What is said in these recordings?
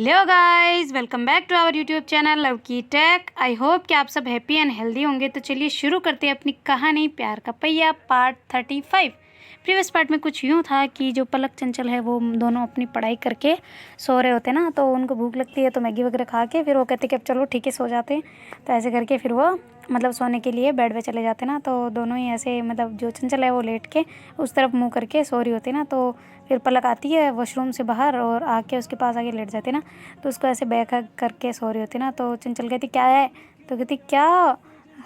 Hello guys, welcome back to our YouTube channel love की tech. I hope कि आप सब हैप्पी एंड हेल्दी होंगे। तो चलिए शुरू करते हैं अपनी कहानी प्यार का पहिया पार्ट 35। प्रीवियस पार्ट में कुछ यूँ था कि जो पलक चंचल है वो दोनों अपनी पढ़ाई करके सो रहे होते ना, तो उनको भूख लगती है तो मैगी वगैरह खा के फिर वो कहते कि अब चलो ठीक है सो जाते हैं। तो ऐसे करके फिर वो सोने के लिए बेड पे चले जाते ना। तो दोनों ही ऐसे जो चंचल है वो लेट के उस तरफ मुँह करके सो रही होती ना। तो फिर पलक आती है वॉशरूम से बाहर और आके उसके पास आके लेट जाती ना। तो उसको ऐसे बैक हक करके सो रही होती ना। तो चंचल कहती क्या है? तो कहती क्या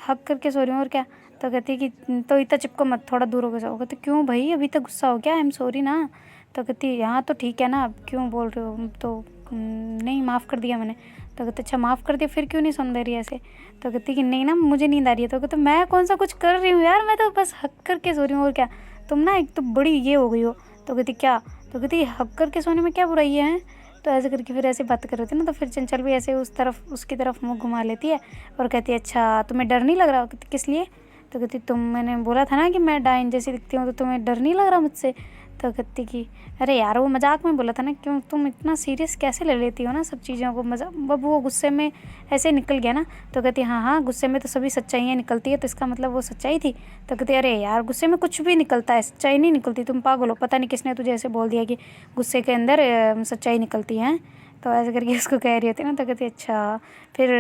हक करके सो रही हूँ और क्या? तो कहती कि तो इतना चिपको मत, थोड़ा दूर हो जाओ। कहती क्यों भाई, अभी तक गुस्सा हो गया? आई एम सॉरी ना। तो कहती यहाँ तो ठीक है ना, अब क्यों बोल रहे हो? तो नहीं, माफ़ कर दिया मैंने। तो कहते अच्छा माफ़ कर दिया, फिर क्यों नहीं सुन दे रही ऐसे? तो कहती कि नहीं ना, मुझे नींद आ रही है। तो कहते मैं कौन सा कुछ कर रही हूँ यार, मैं तो बस हक करके सो रही हूँ और क्या। तुम ना एक तो बड़ी ये हो गई हो। तो कहती क्या? तो कहती हक करके सोने में क्या बुराई है? तो ऐसे करके फिर ऐसे बात कर रहे थे ना। तो फिर चंचल भी ऐसे उसकी तरफ मुँह घुमा लेती है और कहती है अच्छा तुम्हें डर नहीं लग रहा? कहती किस लिए? तो कहती मैंने बोला था ना कि मैं डाइन जैसी दिखती हूँ, तो तुम्हें डर नहीं लग रहा मुझसे? तो कहती कि अरे यार वो मजाक में बोला था ना, क्यों तुम इतना सीरियस कैसे ले लेती हो ना सब चीज़ों को? मजाक, अब वो गुस्से में ऐसे निकल गया ना। तो कहती हाँ हाँ, गुस्से में तो सभी सच्चाइयाँ निकलती है, तो इसका मतलब वो सच्चाई थी। तो कहती अरे यार गुस्से में कुछ भी निकलता है, सच्चाई नहीं निकलती, तुम पागल हो, पता नहीं किसने तुझे ऐसे बोल दिया कि गुस्से के अंदर सच्चाई निकलती है। तो ऐसे करके उसको कह रही होती ना। तो कहती अच्छा फिर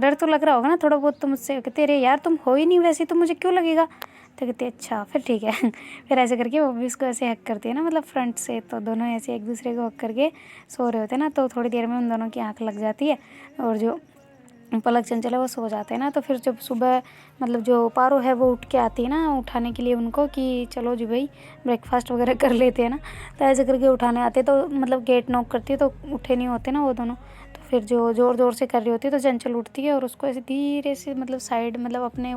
डर तो लग रहा होगा ना थोड़ा बहुत तो मुझसे? कहते अरे यार तुम हो ही नहीं वैसी, तो मुझे क्यों लगेगा? तो कहते अच्छा फिर ठीक है। फिर ऐसे करके वो भी उसको ऐसे हक करती है ना, फ्रंट से। तो दोनों ऐसे एक दूसरे को हक करके सो रहे होते हैं ना। तो थोड़ी देर में उन दोनों की आँख लग जाती है और जो पलक चंचल है वो सो जाते हैं ना। तो फिर जब सुबह जो पारो है वो उठ के आती है ना उठाने के लिए उनको कि चलो जी भाई ब्रेकफास्ट वगैरह कर लेते हैं ना। तो ऐसे करके उठाने आते तो गेट नॉक करती है तो उठे नहीं होते ना वो दोनों। तो फिर जो ज़ोर ज़ोर से कर रही होती है तो चंचल उठती है और उसको ऐसे धीरे से साइड अपने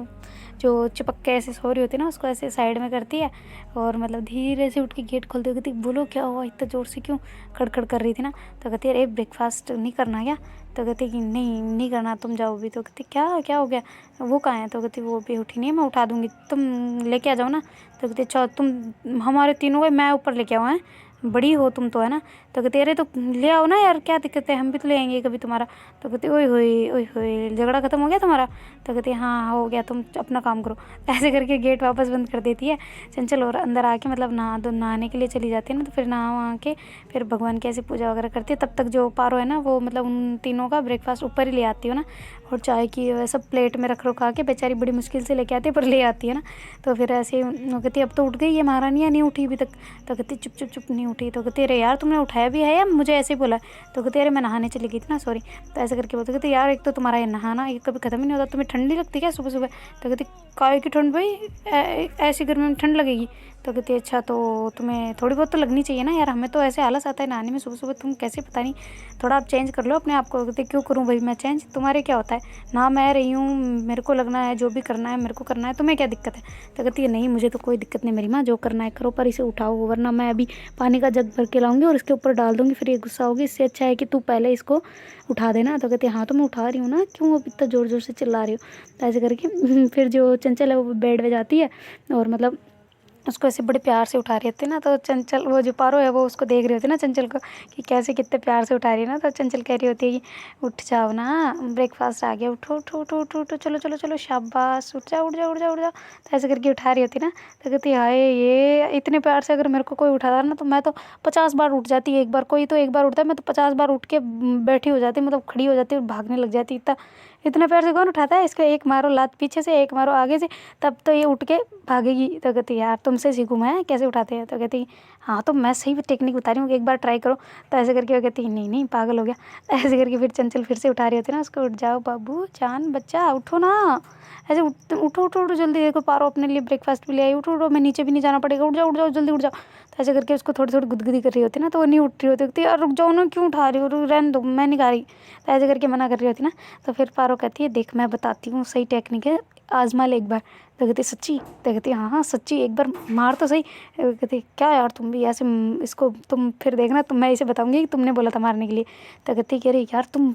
जो चिपक के ऐसे सो रही होती है ना उसको ऐसे साइड में करती है और धीरे से उठ के गेट खोलती हुई कहती बोलो क्या हुआ, इतना ज़ोर से क्यों खड़खड़ कर रही थी ना? तो कहती है अरे ब्रेकफास्ट नहीं करना क्या? तो कहती कि नहीं नहीं करना, तुम जाओ भी। तो कहती क्या क्या हो गया, वो कहाँ है? तो कहती वो भी उठी नहीं है, मैं उठा दूँगी, तुम लेके आ जाओ ना। तो कहती अच्छा तुम हमारे तीनों को मैं ऊपर लेके आऊँ? हैं, बड़ी हो तुम तो, है ना? तो कहती अरे तो ले आओ ना यार, क्या दिक्कत है, हम भी तो ले आएंगे कभी तुम्हारा। तो कहती ओए होए झगड़ा खत्म हो गया तुम्हारा? तो कहती हाँ हो गया, तुम अपना काम करो। ऐसे करके गेट वापस बंद कर देती है चंचल और अंदर आके नहाने के लिए चली जाती है ना। तो फिर नहा वहाँ के फिर भगवान की ऐसी पूजा वगैरह करती है। तब तक जो पारो है ना वो उन तीनों का ब्रेकफास्ट ऊपर ही ले आती हो ना, और चाय की सब प्लेट में रख रखा के बेचारी बड़ी मुश्किल से लेके आती है पर ले आती है ना। तो फिर ऐसे वो कहती अब तो उठ गई ये महारानी, नहीं उठी अभी तक? तो कहती चुप चुप चुप नहीं उठी। तो कहती अरे यार तुमने उठाया भी है या मुझे ऐसे ही बोला? तो कहती अरे मैं नहाने चली गई थी ना, सॉरी। तो ऐसे करके बोलते कहते यार एक तो तुम्हारा ये नहाना ये कभी ख़त्म ही नहीं होता, तुम्हें ठंडी लगती क्या सुबह सुबह? तो कहती काय की ठंड भाई, ऐसी गर्मी में ठंड लगेगी? तो कहती अच्छा तो तुम्हें थोड़ी बहुत तो लगनी चाहिए ना यार, हमें तो ऐसे आलस आता है नहाने में सुबह सुबह, तुम कैसे पता नहीं, थोड़ा आप चेंज कर लो अपने आप को। कहते क्यों करूँ भाई मैं चेंज, तुम्हारे क्या होता है ना, मैं रही हूँ, मेरे को लगना है, जो भी करना है मेरे को करना है, तुम्हें क्या दिक्कत है? तो कहती है नहीं मुझे तो कोई दिक्कत नहीं मेरी माँ, जो करना है करो पर इसे उठाओ, वरना मैं अभी पानी का जग भर के लाऊंगी और इसके ऊपर डाल दूंगी, फिर ये गुस्सा होगी, इससे अच्छा है कि तू पहले इसको उठा देना। तो कहती है हाँ तो मैं उठा रही हूँ ना, क्यों अब इतना ज़ोर ज़ोर से चिल्ला रही हो? तो ऐसे करके फिर जो चंचल है वो बेड पे जाती है और उसको ऐसे बड़े प्यार से उठा रही होती है ना। तो चंचल वो जो पारो है वो उसको देख रही होती है ना चंचल को कि कैसे कितने प्यार से उठा रही है ना। तो चंचल कह रही होती है कि उठ जाओ ना, ब्रेकफास्ट आ गया, उठो उठो उठो उठो उठो, चलो चलो चलो शाबाश, उठ जाओ उठ जाओ उठ जाओ उठ जाओ। तो ऐसे करके उठा रही होती है ना। तो कहती हाय ये इतने प्यार से अगर मेरे को कोई उठाता ना तो मैं तो 50 बार उठ जाती, एक बार कोई तो एक बार उठता है, मैं तो 50 बार उठ के बैठी हो जाती, खड़ी हो जाती और भागने लग जाती। इतना प्यार से कौन उठाता है? इसको एक मारो लात पीछे से, एक मारो आगे से, तब तो ये उठ के भागेगी। तो कहती यार तुमसे सीखूँ मैं कैसे उठाते हैं? तो कहती हाँ तो मैं सही टेक्निक बता रही हूँ, एक बार ट्राई करो। तो ऐसे करके वो कहती नहीं नहीं पागल हो गया। ऐसे करके फिर चंचल फिर से उठा रही होती है ना उसको, उठ जाओ बाबू जान बच्चा उठो ना, ऐसे उठो उठो उठो जल्दी, देखो पारो अपने लिए ब्रेकफास्ट भी ले आई, उठो उठो, मैं नीचे भी नहीं जाना पड़ेगा, उठ जाओ जल्दी उठ जाओ। तो ऐसे करके उसको थोड़ी थोड़ी गुदगुदी कर रही होती ना, तो वो नहीं उठ रही होती, यार रुक जाओ ना, क्यों उठा रही हो, रहने दो मैं नहीं खा रही। तो ऐसे करके मना कर रही होती ना। तो फिर पारो कहती है देख मैं बताती हूँ सही टेक्निक है, आजमा ले एक बार। तो कहती सच्ची? तो कहती हाँ हाँ सच्ची, एक बार मार तो सही। कहती क्या यार तुम भी ऐसे इसको तुम फिर देखना, तुम मैं इसे बताऊंगी कि तुमने बोला था मारने के लिए। तो कहती कि अरे यार तुम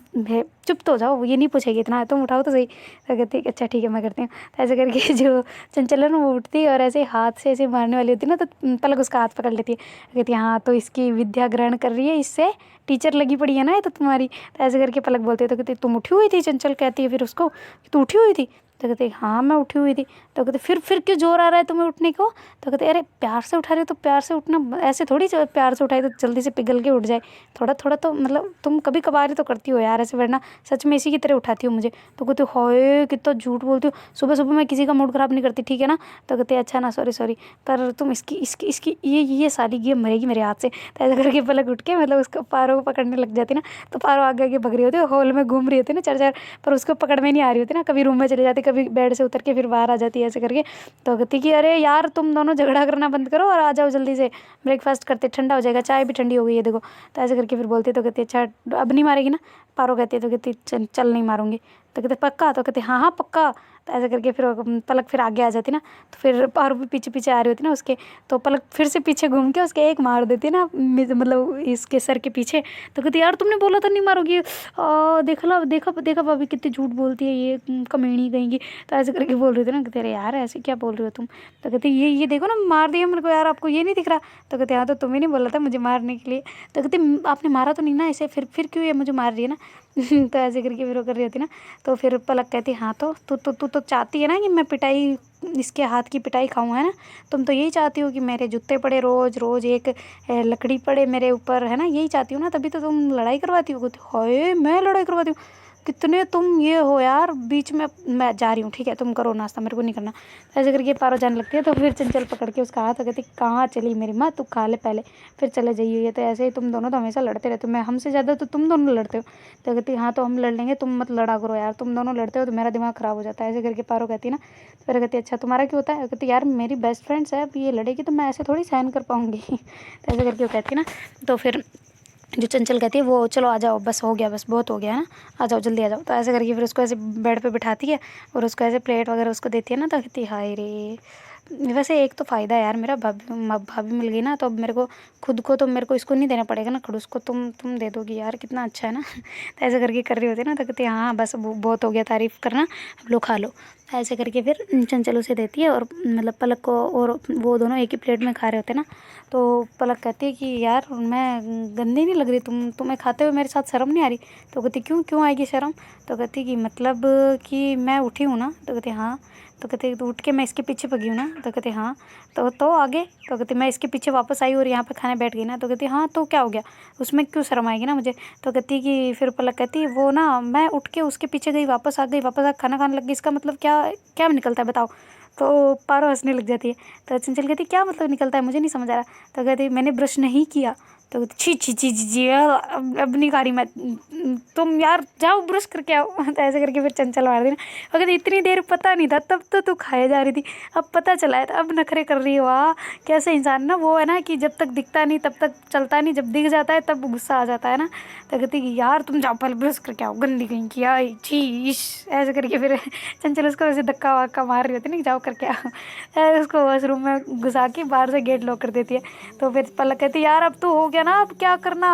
चुप तो हो जाओ, ये नहीं पूछेगी इतना, तुम उठाओ तो सही। तो कहती अच्छा ठीक है मैं करती हूँ। तो ऐसे करके जो चंचल है ना वो उठती है और ऐसे हाथ से ऐसे मारने वाली होती है ना, तो पलक उसका हाथ पकड़ लेती है। कहती है हाँ तो इसकी विद्या ग्रहण कर रही है, इससे टीचर लगी पड़ी है ना ये तो तुम्हारी। तो ऐसे करके पलक बोलती है। तो कहती तुम उठी हुई थी? चंचल कहती है फिर उसको कि तू उठी हुई थी? तो कहते हाँ मैं उठी हुई थी। तो कहते फिर क्यों जोर आ रहा है तुम्हें उठने को? तो कहते अरे प्यार से उठा रहे हो तो प्यार से उठना, ऐसे थोड़ी प्यार से उठाई तो जल्दी से पिघल के उठ जाए, थोड़ा थोड़ा तो मतलब तुम कभी कभार तो करती हो यार ऐसे, वरना सच में इसी की तरह उठाती हो मुझे। तो कहते हाय कितना झूठ बोलती हो, सुबह सुबह मैं किसी का मूड ख़राब नहीं करती ठीक है ना। तो कहते अच्छा ना सॉरी सॉरी, पर तुम इसकी इसकी इसकी ये साली ये मरेगी मेरे हाथ से। तो ऐसा करके पलक उठ के मतलब उसको पारो को पकड़ने लग जाती ना। तो पारो आगे आगे भग रही होती है, हॉल में घूम रही होती है ना चार चार, पर उसको पकड़ में नहीं आ रही होती ना, कभी रूम में चली जाती, कभी बेड से उतर के फिर बाहर आ जाती है ऐसे करके। तो कहती कि अरे यार तुम दोनों झगड़ा करना बंद करो और आ जाओ जल्दी से, ब्रेकफास्ट करते, ठंडा हो जाएगा, चाय भी ठंडी हो गई है देखो। तो ऐसे करके फिर बोलती, तो कहती अच्छा अब नहीं मारेगी ना? पारो कहती है। तो कहती चल नहीं मारूंगी। तो कहते पक्का? तो कहते हाँ हाँ पक्का। तो ऐसे करके फिर पलक फिर आगे आ जाती ना, तो फिर पारो भी पीछे पीछे आ रही होती ना उसके। तो पलक फिर से पीछे घूम के उसके एक मार देती ना, मतलब इसके सर के पीछे। तो कहती यार तुमने बोला था नहीं मारोगी, देखा देखा देखा भाभी कितनी झूठ बोलती है ये कमीनी कहेंगी। तो ऐसे करके बोल रही थी ना, कहते अरे यार ऐसे क्या बोल रही हो तुम? तो कहती ये देखो ना मार दिया मेरे को यार, आपको ये नहीं दिख रहा? तो कहते हाँ तो तुम्हें नहीं बोला था मुझे मारने के लिए? तो कहते आपने मारा तो नहीं ना ऐसे, फिर क्यों ये मुझे मार रही है ना? तो ऐसे करके फिर वो कर रही होती ना। तो फिर पलक कहती हाँ तो तू तो चाहती है ना कि मैं पिटाई, इसके हाथ की पिटाई खाऊं है ना? तुम तो यही चाहती हो कि मेरे जूते पड़े रोज रोज, एक लकड़ी पड़े मेरे ऊपर है ना, यही चाहती हो ना, तभी तो तुम लड़ाई करवाती हो। हाय मैं लड़ाई करवाती हूँ? कितने तुम ये हो यार, बीच में मैं जा रही हूँ ठीक है, तुम करो नाश्ता मेरे को नहीं करना। ऐसे करके पारो जाने लगती है। तो फिर चंचल पकड़ के उसका हाथ कहती कहाँ चली मेरी माँ, तू खा ले पहले फिर चले जाइए। ये तो ऐसे ही तुम दोनों तो हमेशा लड़ते रहते हो, मैं हमसे ज़्यादा तो तुम दोनों लड़ते हो। तो कहती हाँ तो हम लड़ लेंगे, तुम मत लड़ा करो यार, तुम दोनों लड़ते हो तो मेरा दिमाग ख़राब हो जाता है। ऐसे करके पारो कहती ना। तो फिर कहती अच्छा तुम्हारा क्यों होता है? कहती यार मेरी बेस्ट फ्रेंड्स है, अब ये लड़ेगी तो मैं ऐसे थोड़ी सहन कर पाऊँगी। तो ऐसे करके वो कहती ना। तो फिर जो चंचल कहती है वो चलो आ जाओ, बस हो गया, बस बहुत हो गया है ना, आ जाओ जल्दी आ जाओ। तो ऐसे करके फिर उसको ऐसे बेड पे बिठाती है और उसको ऐसे प्लेट वगैरह उसको देती है ना। तो कहती हाय रे, वैसे एक तो फ़ायदा है यार मेरा, भाभी मिल गई ना, तो अब मेरे को खुद को तो मेरे को इसको नहीं देना पड़ेगा ना, खड़ूस को तुम दे दोगी यार, कितना अच्छा है ना। तो ऐसे करके कर रही होती है ना। तो कहती हाँ बस बहुत हो गया तारीफ़ करना, अब लो खा लो। तो ऐसे करके फिर चंचल उसे देती है और मतलब पलक को, और वो दोनों एक ही प्लेट में खा रहे होते ना। तो पलक कहती है कि यार मैं गंदी नहीं लग रही, तुम्हें खाते हुए मेरे साथ शर्म नहीं आ रही? तो कहती क्यों क्यों आएगी शर्म? तो कहती कि मतलब कि मैं उठी हूँ ना? तो कहती हाँ। तो कहते तो उठ के मैं इसके पीछे भगी हूँ ना? तो कहते हाँ। तो आगे? तो कहती मैं इसके पीछे वापस आई और यहाँ पे खाने बैठ गई ना? तो कहती हाँ तो क्या हो गया, उसमें क्यों शर्म आएगी ना मुझे? तो कहती कि फिर पलक कहती वो ना मैं उठ के उसके पीछे गई, वापस आ गई, वापस आ खाना खाने लग गई, इसका मतलब क्या क्या निकलता है बताओ? तो पारो हंसने लग जाती है। तो चंचल कहती क्या मतलब निकलता है, मुझे नहीं समझ आ रहा। तो कहती मैंने ब्रश नहीं किया। तो छी छी छी छी छी अब नहीं खा रही मैं, तुम यार जाओ ब्रश करके आओ। तो ऐसे करके फिर चंचल मार देना। और कहती इतनी देर पता नहीं था, तब तो तू खाए जा रही थी, अब पता चला है तो अब नखरे कर रही हो। वाह कैसे इंसान ना, वो है ना कि जब तक दिखता नहीं तब तक चलता नहीं, जब दिख जाता है तब गुस्सा आ जाता है ना। तो कहती कि यार तुम जाओ पहले ब्रश करके आओ, गंदी कहीं की आई छी इश। ऐसे करके फिर चंचल उसको वैसे धक्का वक्का मार रही होती है ना, जाओ करके आओ। उसको वॉशरूम में घुसा के बाहर से गेट लॉक कर देती है। तो फिर पलक कहती यार अब तो हो गया ना, अब क्या करना,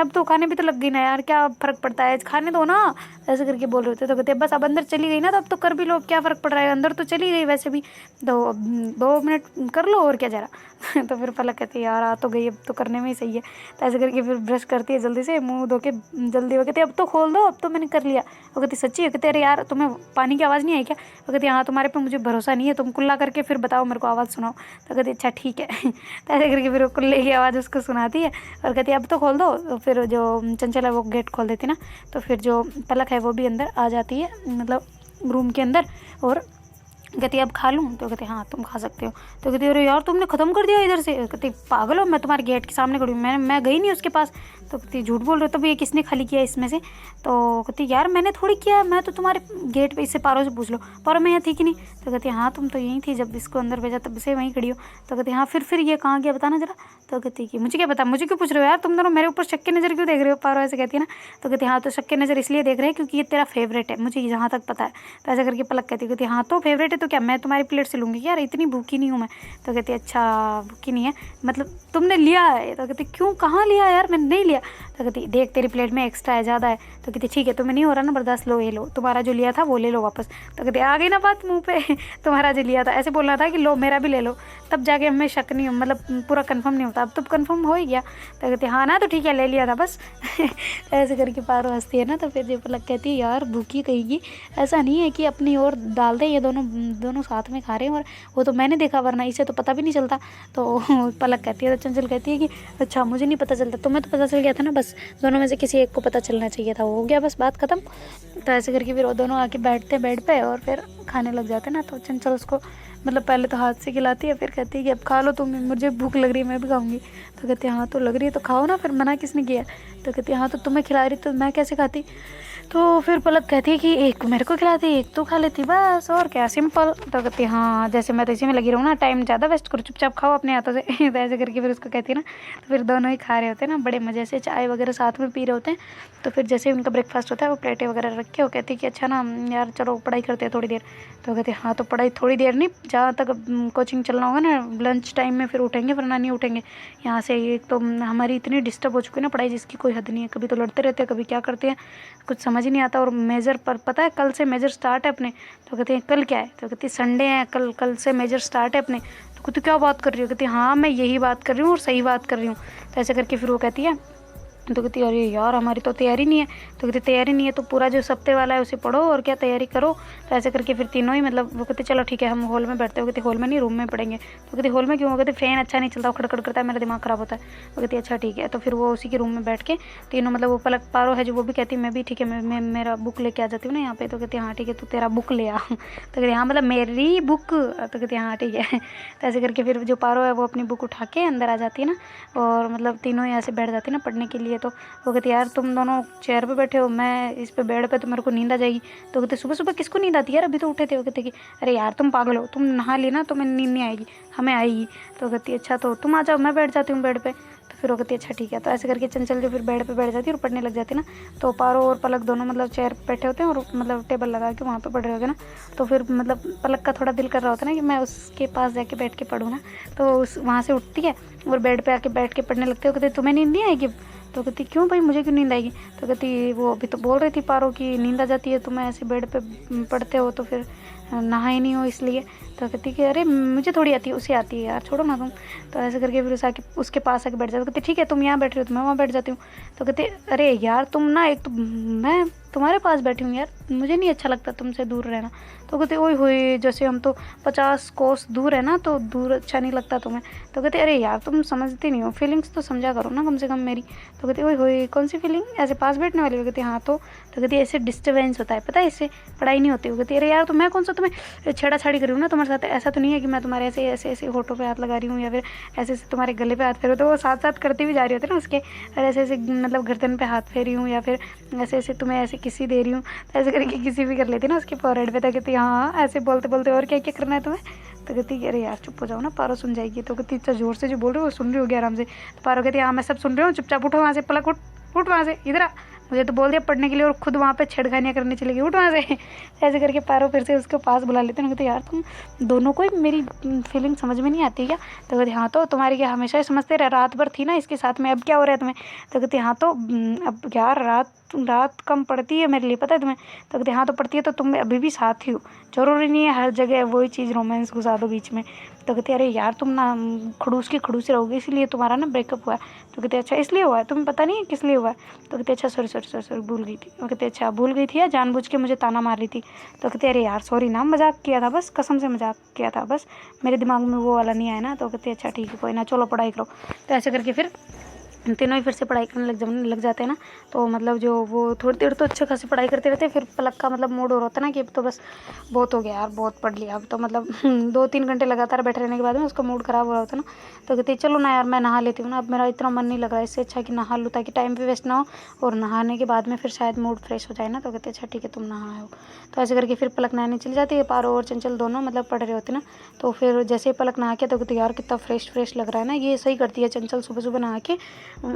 अब तो खाने भी तो लग गई ना यार, क्या फ़र्क पड़ता है, खाने दो ना। ऐसे करके बोल रहे थे। तो कहते बस अब अंदर चली गई ना, तो अब तो कर भी लो, क्या फ़र्क पड़ रहा है, अंदर तो चली गई वैसे भी, 2 मिनट कर लो और क्या जा रहा। तो फिर पलक कहती है यार आ तो गई, अब तो करने में ही सही है। तो ऐसे करके फिर ब्रश करती है जल्दी से, मुँह धो के जल्दी। वो कहती अब तो खोल दो, अब तो मैंने कर लिया। वो कहती सच्ची? कहते अरे यार तुम्हें पानी की आवाज़ नहीं आई क्या? वो कहती हाँ तुम्हारे पे मुझे भरोसा नहीं है, तुम कुल्ला करके फिर बताओ मेरे को, आवाज़ सुनाओ। तो कहती अच्छा ठीक है। तो ऐसे करके फिर वो कुल्ले की आवाज़ उसको सुनाती है और कहती है अब तो खोल दो। तो फिर जो चंचल है वो गेट खोल देती ना। तो फिर जो पलक है वो भी अंदर आ जाती है, मतलब रूम के अंदर, और कहती अब खा लूँ? तो कहती हाँ तुम खा सकते हो। तो कहती अरे यार तुमने ख़त्म कर दिया इधर से? कहती पागल हो, मैं तुम्हारे गेट के सामने खड़ी हूँ, मैं गई नहीं उसके पास। तो कहती झूठ बोल रहे हो, तब ये किसने खाली किया इसमें से? तो कहती यार मैंने थोड़ी किया, मैं तो तुम्हारे गेट पे, इससे पारो से पूछ लो, पारो मैं यहाँ थी कि नहीं? तो कहती हाँ तुम तो यहीं थी, जब इसको अंदर भेजा तब से वहीं खड़ी हो। तो कहती हाँ फिर ये कहाँ गया बताना जरा। तो कहती कि मुझे क्या पता, मुझे क्यों पूछ रहे हो यार, तुम दोनों मेरे ऊपर शक की नज़र क्यों देख रहे हो? पारो ऐसे कहती है ना। तो कहती हाँ तो शक की नज़र इसलिए देख रहे हैं क्योंकि ये तेरा फेवरेट है, मुझे जहाँ तक पता है। तो ऐसा करके पलक कहती हाँ तो फेवरेट है तो क्या मैं तुम्हारी प्लेट से लूँगी यार, इतनी भूखी नहीं हूँ मैं। तो कहती अच्छा भूखी नहीं है, मतलब तुमने लिया है? तो कहती क्यों, कहाँ लिया यार, मैंने नहीं लिया। तो कहती देख तेरी प्लेट में एक्स्ट्रा है, ज़्यादा है। तो कहती ठीक है तुम्हें नहीं हो रहा ना बर्दाश्त, लो ये लो, तुम्हारा जो लिया था वो ले लो वापस। तो कहती आ गई ना बात मुंह पे तुम्हारा जो लिया था, ऐसे बोलना था कि लो मेरा भी ले लो, तब जाके हमें शक नहीं, मतलब पूरा कंफर्म नहीं होता। अब तो कंफर्म हो ही गया। तो कहती हाँ ना, तो ठीक है ले लिया था बस ऐसे करके पारो हंसती है ना। तो फिर पलक कहती है यार भूखी कहेगी, ऐसा नहीं है कि अपनी ओर डाल दे, ये दोनों साथ में खा रहे हैं, और वो तो मैंने देखा वरना इसे तो पता भी नहीं चलता। तो पलक कहती है, तो चंचल कहती है कि अच्छा मुझे नहीं पता चलता, तुम्हें तो पता चल गया था ना, बस दोनों में से किसी एक को पता चलना चाहिए था, हो गया बस बात ख़त्म। तो ऐसे करके फिर वो दोनों आके बैठते बेड पे और फिर खाने लग जाते ना। तो चंचल उसको मतलब पहले तो हाथ से खिलाती है, फिर कहती है कि अब खा लो तुम, मुझे भूख लग रही है मैं भी खाऊंगी। तो कहती है हाँ तो लग रही है तो खाओ ना, फिर मना किसने किया? तो कहती है हाँ तो तुम्हें खिला रही तो मैं कैसे खाती? तो फिर पलक कहती है कि एक मेरे को खिलाती, एक तो खा लेती, बस और क्या, सिंपल। तो कहती है हाँ जैसे मैं तो इसी में लगी रहूँ ना, टाइम ज़्यादा वेस्ट करो, चुपचाप खाओ अपने हाथों से तो ऐसे करके फिर उसको कहती है ना। तो फिर दोनों ही खा रहे होते हैं ना बड़े मज़े से, चाय वगैरह साथ में पी रहे होते हैं। तो फिर जैसे ही उनका ब्रेकफास्ट होता है वो प्लेटें वगैरह रख के वो कहती है कि अच्छा ना यार चलो पढ़ाई करते हैं थोड़ी देर। तो कहते हैं हाँ तो पढ़ाई थोड़ी देर नहीं, जहाँ तक कोचिंग चलना होगा ना लंच टाइम में फिर उठेंगे, वरना नहीं उठेंगे यहाँ से। एक तो हमारी इतनी डिस्टर्ब हो चुकी है ना पढ़ाई, जिसकी कोई हद नहीं है, कभी तो लड़ते रहते हैं, कभी क्या करते हैं, कुछ समझ ही नहीं आता। और मेजर पर पता है कल से मेजर स्टार्ट है अपने। तो कहते हैं कल क्या है? तो कहती संडे है, कल से मेजर स्टार्ट है अपने। तो कहती क्या बात कर रही हो? कहती हाँ मैं यही बात कर रही हूँ और सही बात कर रही हूँ। तो ऐसे करके फिर वो कहती है, तो कहती है अरे यार हमारी तो तैयारी नहीं है। तो कहती तैयारी नहीं है तो पूरा जो सप्ते वाला है उसे पढ़ो और क्या तैयारी करो। तो ऐसे करके फिर तीनों ही मतलब वो कहते चलो ठीक है हम हॉल में बैठते हो। कहती हॉल में नहीं रूम में पढ़ेंगे। तो कहती हॉल में क्यों? कहती फ़ैन अच्छा नहीं चलता, खड़खड़ करता है, मेरा दिमाग ख़राब होता है। वो कहती अच्छा ठीक है। तो फिर वो उसी के रूम में बैठ के तीनों मतलब वो पलक पारो है जो वो भी कहती मैं भी ठीक है, मैं मेरा बुक लेके आ जाती हूँ ना यहाँ पे। तो कहती हाँ ठीक है तू तेरा बुक ले आ तो कहती हाँ मतलब मेरी बुक। तो कहती हाँ ठीक है तो ऐसे करके फिर जो पारो है वो अपनी बुक उठा के अंदर आ जाती है ना, और मतलब तीनों ही ऐसे बैठ जाती है ना पढ़ने के लिए। तो वो कहती यार तुम दोनों चेयर पे बैठे हो, मैं इस पे बेड पे, तो मेरे को नींद आ जाएगी। तो कहते सुबह सुबह किसको नींद आती है यार, अभी तो उठे थे। वो कहते कि अरे यार तुम पागल हो, तुम नहा ली ना तो मैं नींद नहीं आएगी, हमें आएगी। तो कहती अच्छा तो तुम आ जाओ, मैं बैठ जाती हूँ बेड पे। तो फिर वो कहती अच्छा ठीक है। तो ऐसे करके चंचल जो फिर बेड पे बैठ जाती है और पढ़ने लग जाती है ना। तो पारो और पलक दोनों मतलब चेयर पे बैठे होते हैं और मतलब टेबल लगा के वहाँ पे पढ़ रहे होते हैं ना। तो फिर मतलब पलक का थोड़ा दिल कर रहा होता है ना कि मैं उसके पास जाके बैठ के पढ़ूँ ना। तो उस वहाँ से उठती है और बेड पे आके बैठ के पढ़ने लगते हो। कहते तुम्हें नींद नहीं आएगी? तो कहती क्यों भाई मुझे क्यों नींद आएगी? तो कहती वो अभी तो बोल रही थी पारो की नींद आ जाती है, तुम्हें ऐसे बेड पे पढ़ते हो तो फिर नहा ही नहीं हो इसलिए। तो कहती कि अरे मुझे थोड़ी आती है, उसे आती है यार, छोड़ो ना तुम। तो ऐसे करके फिर उसके पास आके बैठ जाती। तो कहती ठीक है तुम यहाँ बैठ रही हो तो मैं वहाँ बैठ जाती हूँ। तो कहते अरे यार तुम ना, एक तो मैं तुम्हारे पास बैठी हूँ यार, मुझे नहीं अच्छा लगता तुमसे दूर रहना। तो कहते ओए होए जैसे हम तो 50 कोस दूर है ना, तो दूर अच्छा नहीं लगता तुम्हें। तो कहते अरे यार तुम समझती नहीं हो, फीलिंग्स तो समझा करो ना कम से कम मेरी। तो कहते ओए होए कौन सी फीलिंग, ऐसे पास बैठने वाली? वो कहती हाँ तो कहती ऐसे डिस्टर्बेंस होता है पता है, इससे पढ़ाई नहीं होती। वो कहती अरे यार तो मैं कौन सा तुम्हें छेड़ा छाड़ी कर रही हूँ ना तुम्हारे साथ, ऐसा तो नहीं है कि मैं तुम्हारे ऐसे ऐसे ऐसे होठों पे हाथ लगा रही हूँ या फिर ऐसे ऐसे तुम्हारे गले पे हाथ फेरो। तो वो साथ साथ करती भी जा रही होती है ना उसके, और ऐसे ऐसे मतलब गर्दन पे हाथ फेरी हूँ या फिर ऐसे ऐसे तुम्हें ऐसे किसी दे रही हूँ। तो ऐसे करके किसी भी कर लेती ना उसके फोरहेड पे। तो कहती हाँ ऐसे बोलते बोलते और क्या क्या करना है तुम्हें? तो कहती अरे यार चुप हो जाओ ना, पारो सुन जाएगी। तो कहती इतना जोर से जो बोल रही हो वो सुन रही होगी आराम से। तो पारो कहती हाँ मैं सब सुन रही हूँ, चुपचाप उठो वहाँ से, पलक उठ उठ वहाँ से, इधर आ, मुझे तो बोल दिया पढ़ने के लिए और खुद वहाँ पे छेड़खानियाँ करने चलेगी, उठ वहाँ से ऐसे करके पारो फिर से उसके पास बुला लेते हैं। कहते यार तुम दोनों को ही मेरी फीलिंग समझ में नहीं आती क्या? तो कहती हाँ तो तुम्हारी क्या हमेशा ही समझते रहे, रात भर थी ना इसके साथ में, अब क्या हो रहा है तुम्हें? तो कहती हाँ तो अब यार रात कम पड़ती है मेरे लिए पता है तुम्हें। तो कहते हाँ तो पड़ती है तो तुम अभी भी साथ ही हो, ज़रूरी नहीं है हर जगह वही चीज़ रोमांस घुसा दो बीच में। तो कहते अरे यार तुम ना खड़ूस की खड़ूस रहोगे इसीलिए तुम्हारा ना ब्रेकअप हुआ है। तो कहते अच्छा इसलिए हुआ है, तुम्हें पता नहीं है किस लिए हुआ है? तो कहते अच्छा सॉरी भूल गई थी। वो कहते अच्छा भूल गई थी या जानबूझ के मुझे ताना मार रही थी? तो कहते अरे यार सॉरी ना, मजाक किया था बस, कसम से मजाक किया था बस, मेरे दिमाग में वो वाला नहीं आया ना। तो कहते अच्छा ठीक है कोई ना, चलो पढ़ाई करो। तो ऐसे करके फिर तीनों ही फिर से पढ़ाई करने लग जाते हैं ना। तो मतलब जो वो थोड़ी देर तो अच्छे खासी पढ़ाई करते रहते हैं, फिर पलक का मतलब मूड और होता है ना कि अब तो बस बहुत हो गया यार, बहुत पढ़ लिया अब तो, मतलब 2-3 घंटे लगातार बैठे रहने के बाद में उसका मूड ख़राब हो रहा होता है ना। तो कहती है चलो ना यार मैं नहा लेती हूँ ना, अब मेरा इतना मन नहीं लग रहा है, इससे अच्छा कि नहा लूँ ताकि टाइम भी वेस्ट ना हो, और नहाने के बाद में फिर शायद मूड फ्रेश हो जाए ना। तो कहते अच्छा ठीक है तुम नहाओ। तो ऐसे करके फिर पलक नहाने चली जाती है, पारो और चंचल दोनों मतलब पढ़ रहे होते ना। तो फिर जैसे ही पलक नहा के, तो कहती यार कितना फ्रेश लग रहा है ना, ये सही करती है चंचल, सुबह सुबह नहा के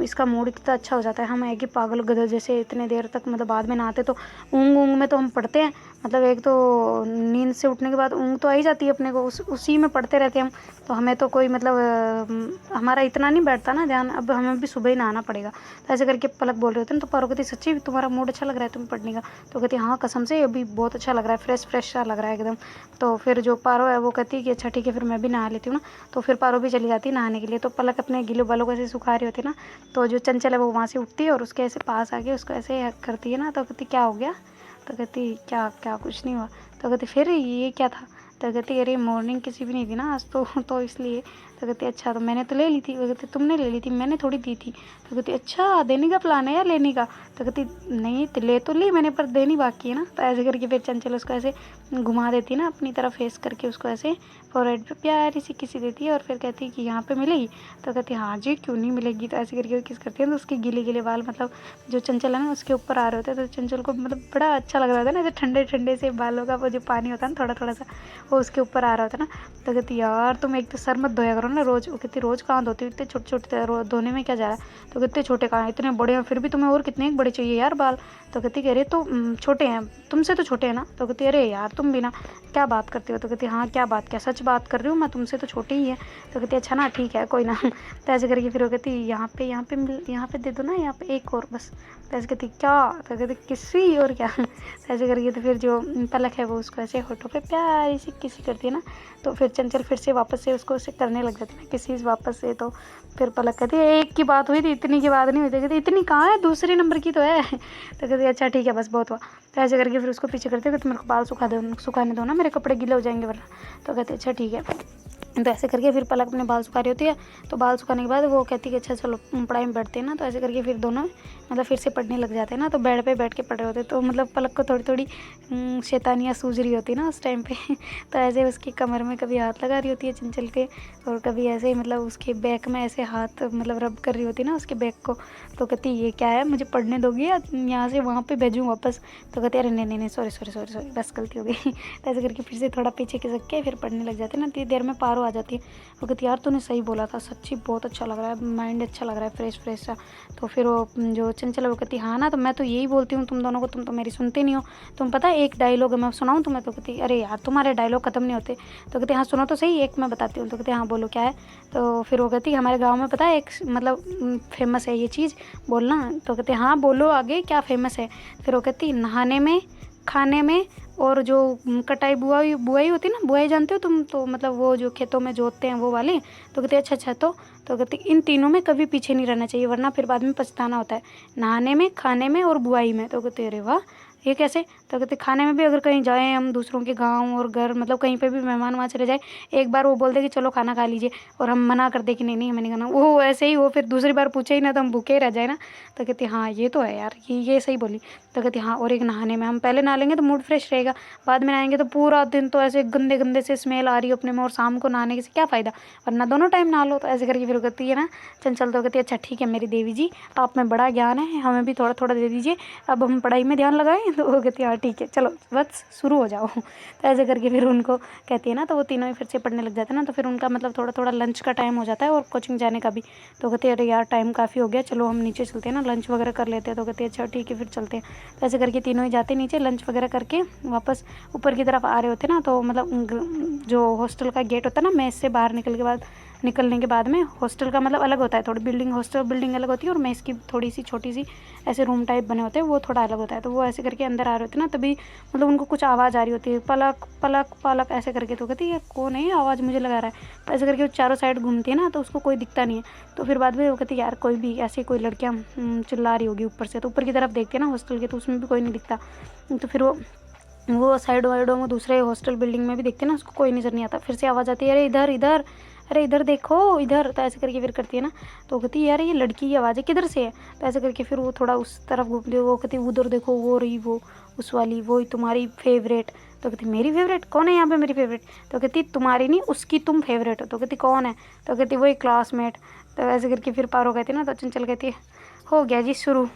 इसका मूड कितना अच्छा हो जाता है। हम एक ही पागल गधे जैसे इतने देर तक मतलब बाद में नहाते, तो ऊँग में तो हम पढ़ते हैं, मतलब एक तो नींद से उठने के बाद ऊँग तो आ ही जाती है अपने को, उसी में पढ़ते रहते हैं हम। तो हमें तो कोई मतलब हमारा इतना नहीं बैठता ना ध्यान, अब हमें भी सुबह ही नहाना पड़ेगा। तो ऐसे करके पलक बोल रहे होते हैं। तो पारो कहती सच्ची तुम्हारा मूड अच्छा लग रहा है तुम्हें पढ़ने का? तो कहती हाँ कसम से अभी बहुत अच्छा लग रहा है, फ्रेश सा लग रहा है एकदम। तो फिर जो पारो है वो कहती है कि अच्छा ठीक है फिर मैं भी नहा लेती हूँ ना। तो फिर पारो भी चली जाती है नहाने के लिए। तो पलक अपने गीले बालों को ऐसे सुखा रही होती है ना। तो जो चंचल है वो वहाँ से उठती है और उसके ऐसे पास आके उसको ऐसे हक करती है ना। तो कहती क्या हो गया? तो कहती क्या क्या कुछ नहीं हुआ। तो कहती फिर ये क्या था? तो कहती अरे मॉर्निंग किसी भी नहीं थी ना आज तो इसलिए। तो कहती अच्छा तो मैंने तो ले ली थी। वो कहती तुमने ले ली थी, मैंने थोड़ी दी थी। तो कहती अच्छा देने का प्लान है या लेने का? तो कहती नहीं तो ले तो ली मैंने, पर देनी बाकी है ना। तो ऐसे करके फिर चंचल उसको ऐसे घुमा देती है ना अपनी तरफ फेस करके, उसको ऐसे फोरहेड पे प्यारी सी किसी देती है और फिर कहती है कि यहाँ पे मिलेगी? तो कहती है हाँ जी क्यों नहीं मिलेगी। तो ऐसे करके वो किस करती है, तो उसके गीले गीले बाल मतलब जो चंचल है ना उसके ऊपर आ रहे होते हैं। तो चंचल को मतलब बड़ा अच्छा लग रहा था ना, ऐसे ठंडे ठंडे से बालों का वो जो पानी होता है ना थोड़ा थोड़ा सा, वो उसके ऊपर आ रहा होता है ना। तो कहती यार तुम एक तो सर मत धोया करो ना रोज़। वो कहती रोज़ कहाँ धोती हूँ, इतने छोटे छोटे धोने में क्या जा रहा है? तो कितने छोटे कहाँ इतने बड़े हैं, फिर भी तुम्हें और कितने बड़े चाहिए यार बाल? तो कहती कह रही तो छोटे हैं, तुमसे तो छोटे हैं ना। तो कहती अरे यार तुम भी ना क्या बात करती हो? तो कहती हाँ क्या बात, क्या सच बात कर रही हूँ मैं, तुमसे तो छोटे ही है। तो कहती अच्छा ना ठीक है कोई ना। तो ऐसे करके फिर वो कहती यहाँ पे दे दो ना, यहाँ पे एक और बस। तो ऐसे कहती क्या? तो कहती किसी और क्या? तो ऐसे करके तो फिर जो पलक है वो उसको ऐसे होठों पे प्यारी सी किसी करती है ना। तो फिर चंचल फिर से वापस से उसको ऐसे करने लग जाती है ना किसी वापस से। तो फिर पलक कहती है एक की बात हुई थी, इतनी की बात नहीं हुई थी। कहती इतनी कहाँ है, दूसरे नंबर की तो है। तो कहती अच्छा ठीक है बस बहुत हुआ। तो ऐसे करके फिर उसको पीछे करते कि मेरे को बाल सुखाने दो ना, मेरे कपड़े गीले हो जाएंगे वरना। तो कहते अच्छा ठीक है। तो ऐसे करके फिर पलक अपने बाल सुखा रही होती है। तो बाल सुखाने के बाद वो कहती है कि अच्छा चलो पढ़ाई में बैठते हैं ना। तो ऐसे करके फिर दोनों मतलब फिर से पढ़ने लग जाते हैं ना। तो बेड पे बैठ के पढ़ रहे होते। तो मतलब पलक को थोड़ी थोड़ी शैतानियाँ सूझ रही होती है ना उस टाइम पे। तो ऐसे उसकी कमर में कभी हाथ लगा रही होती है चंचल के, और कभी ऐसे ही मतलब उसके बैक में ऐसे हाथ मतलब रब कर रही होती है ना उसके बैक को। तो कहती ये क्या है, मुझे पढ़ने दोगी या यहाँ से वहाँ पे भेजूँ वापस? तो कहती अरे नहीं सॉरी बस गलती हो गई। तो ऐसे करके फिर से थोड़ा पीछे खिसक के फिर पढ़ने लग जाते हैं ना। इतनी देर में पारो आ जाती है। वो कहती यार तूने सही बोला था, सच्ची बहुत अच्छा लग रहा है, माइंड अच्छा लग रहा है फ्रेश सा। तो फिर वो जो चंचल है वो कहती हाँ ना, तो मैं तो यही बोलती हूँ तुम दोनों को, तुम तो मेरी सुनते नहीं हो। तुम पता है एक डायलॉग है मैं सुनाऊँ तुम्हें? तो कहती अरे यार तुम्हारे डायलॉग ख़त्म नहीं होते। तो कहती हाँ सुनो तो सही, एक मैं बताती हूँ। तो कहती हाँ बोलो क्या है? तो फिर वो कहती हमारे गाँव में पता है एक मतलब फेमस है ये चीज़, बोलना। तो कहते हाँ बोलो आगे क्या फेमस है? फिर वो कहती नहाने में, खाने में, और जो कटाई बुआई होती है ना, बुआई जानते हो तुम? तो मतलब वो जो खेतों में जोतते हैं वो वाले। तो कहते अच्छा तो कहते इन तीनों में कभी पीछे नहीं रहना चाहिए वरना फिर बाद में पछताना होता है, नहाने में, खाने में और बुआई में। तो कहते अरे वाह ये कैसे? तो कहते खाने में भी अगर कहीं जाएँ हम दूसरों के गाँव और घर मतलब कहीं पे भी मेहमान वहाँ चले जाए, एक बार वो बोल दे कि चलो खाना खा लीजिए और हम मना कर दे कि नहीं हमें नहीं खाना, वो ऐसे ही वो फिर दूसरी बार पूछे ही ना तो हम भूखे ही रह जाए ना। तो कहती हाँ ये तो है यार, ये सही बोली। तो कहती हाँ और एक नहाने में, हम पहले नहा लेंगे तो मूड फ्रेश रहेगा, बाद में नहाएंगे तो पूरा दिन तो ऐसे गंदे गंदे से स्मेल आ रही है अपने में, और शाम को नहाने से क्या फ़ायदा, वरना दोनों टाइम नहा लो। तो ऐसे करके फिर कहती है ना चंचल। तो कहती है अच्छा ठीक है मेरी देवी जी, आप में बड़ा ज्ञान है, हमें भी थोड़ा थोड़ा दे दीजिए, अब हम पढ़ाई में ध्यान लगाएं। तो वो कहती है हाँ ठीक है चलो बस शुरू हो जाओ। तो ऐसे करके फिर उनको कहती है ना, तो वो तीनों ही फिर से पढ़ने लग जाते हैं ना। तो फिर उनका मतलब थोड़ा थोड़ा लंच का टाइम हो जाता है और कोचिंग जाने का भी। तो कहते हैं अरे यार टाइम काफ़ी हो गया, चलो हम नीचे चलते हैं ना, लंच वगैरह कर लेते हैं। तो कहते हैं अच्छा ठीक है फिर चलते हैं। तो ऐसे करके तीनों ही जाते नीचे, लंच वगैरह करके वापस ऊपर की तरफ आ रहे होते ना। तो मतलब जो हॉस्टल का गेट होता है ना, मेस से बाहर निकलने के बाद में हॉस्टल का मतलब अलग होता है, थोड़ी बिल्डिंग, हॉस्टल बिल्डिंग अलग होती है और मेस की थोड़ी सी छोटी सी ऐसे रूम टाइप बने होते हैं, वो थोड़ा अलग होता है। तो वो ऐसे करके अंदर आ रहे होते हैं ना, तभी मतलब उनको कुछ आवाज़ आ रही होती है, पलक पलक पलक ऐसे करके। तो कहती है कौन है आवाज़ मुझे लगा रहा है। तो ऐसे करके वो चारों साइड घूमती है ना, तो उसको कोई दिखता नहीं है। तो फिर बाद में वो कहती है यार कोई भी ऐसे कोई लड़कियाँ चिल्ला रही होगी ऊपर से। तो ऊपर की तरफ देखते हैं ना हॉस्टल के, तो उसमें भी कोई नहीं दिखता। तो फिर वो साइड वाइडों में दूसरे हॉस्टल बिल्डिंग में भी देखते हैं ना, उसको कोई नज़र नहीं आता। फिर से आवाज़ आती है अरे इधर इधर, अरे इधर देखो इधर, तो ऐसे करके फिर करती है ना। तो कहती है यार ये लड़की की आवाज़ है, किधर से है? तो ऐसे करके फिर वो थोड़ा उस तरफ घूमती है, वो कहती है उधर देखो वो रही वो उस वाली, वो ही तुम्हारी फेवरेट। तो कहती मेरी फेवरेट कौन है यहाँ पे मेरी फेवरेट? तो कहती तुम्हारी नहीं उसकी तुम फेवरेट हो। तो कहती कौन है? तो कहती वही क्लासमेट। तो ऐसे करके फिर पारो कहती है ना, तो चंचल कहती है हो गया जी शुरू।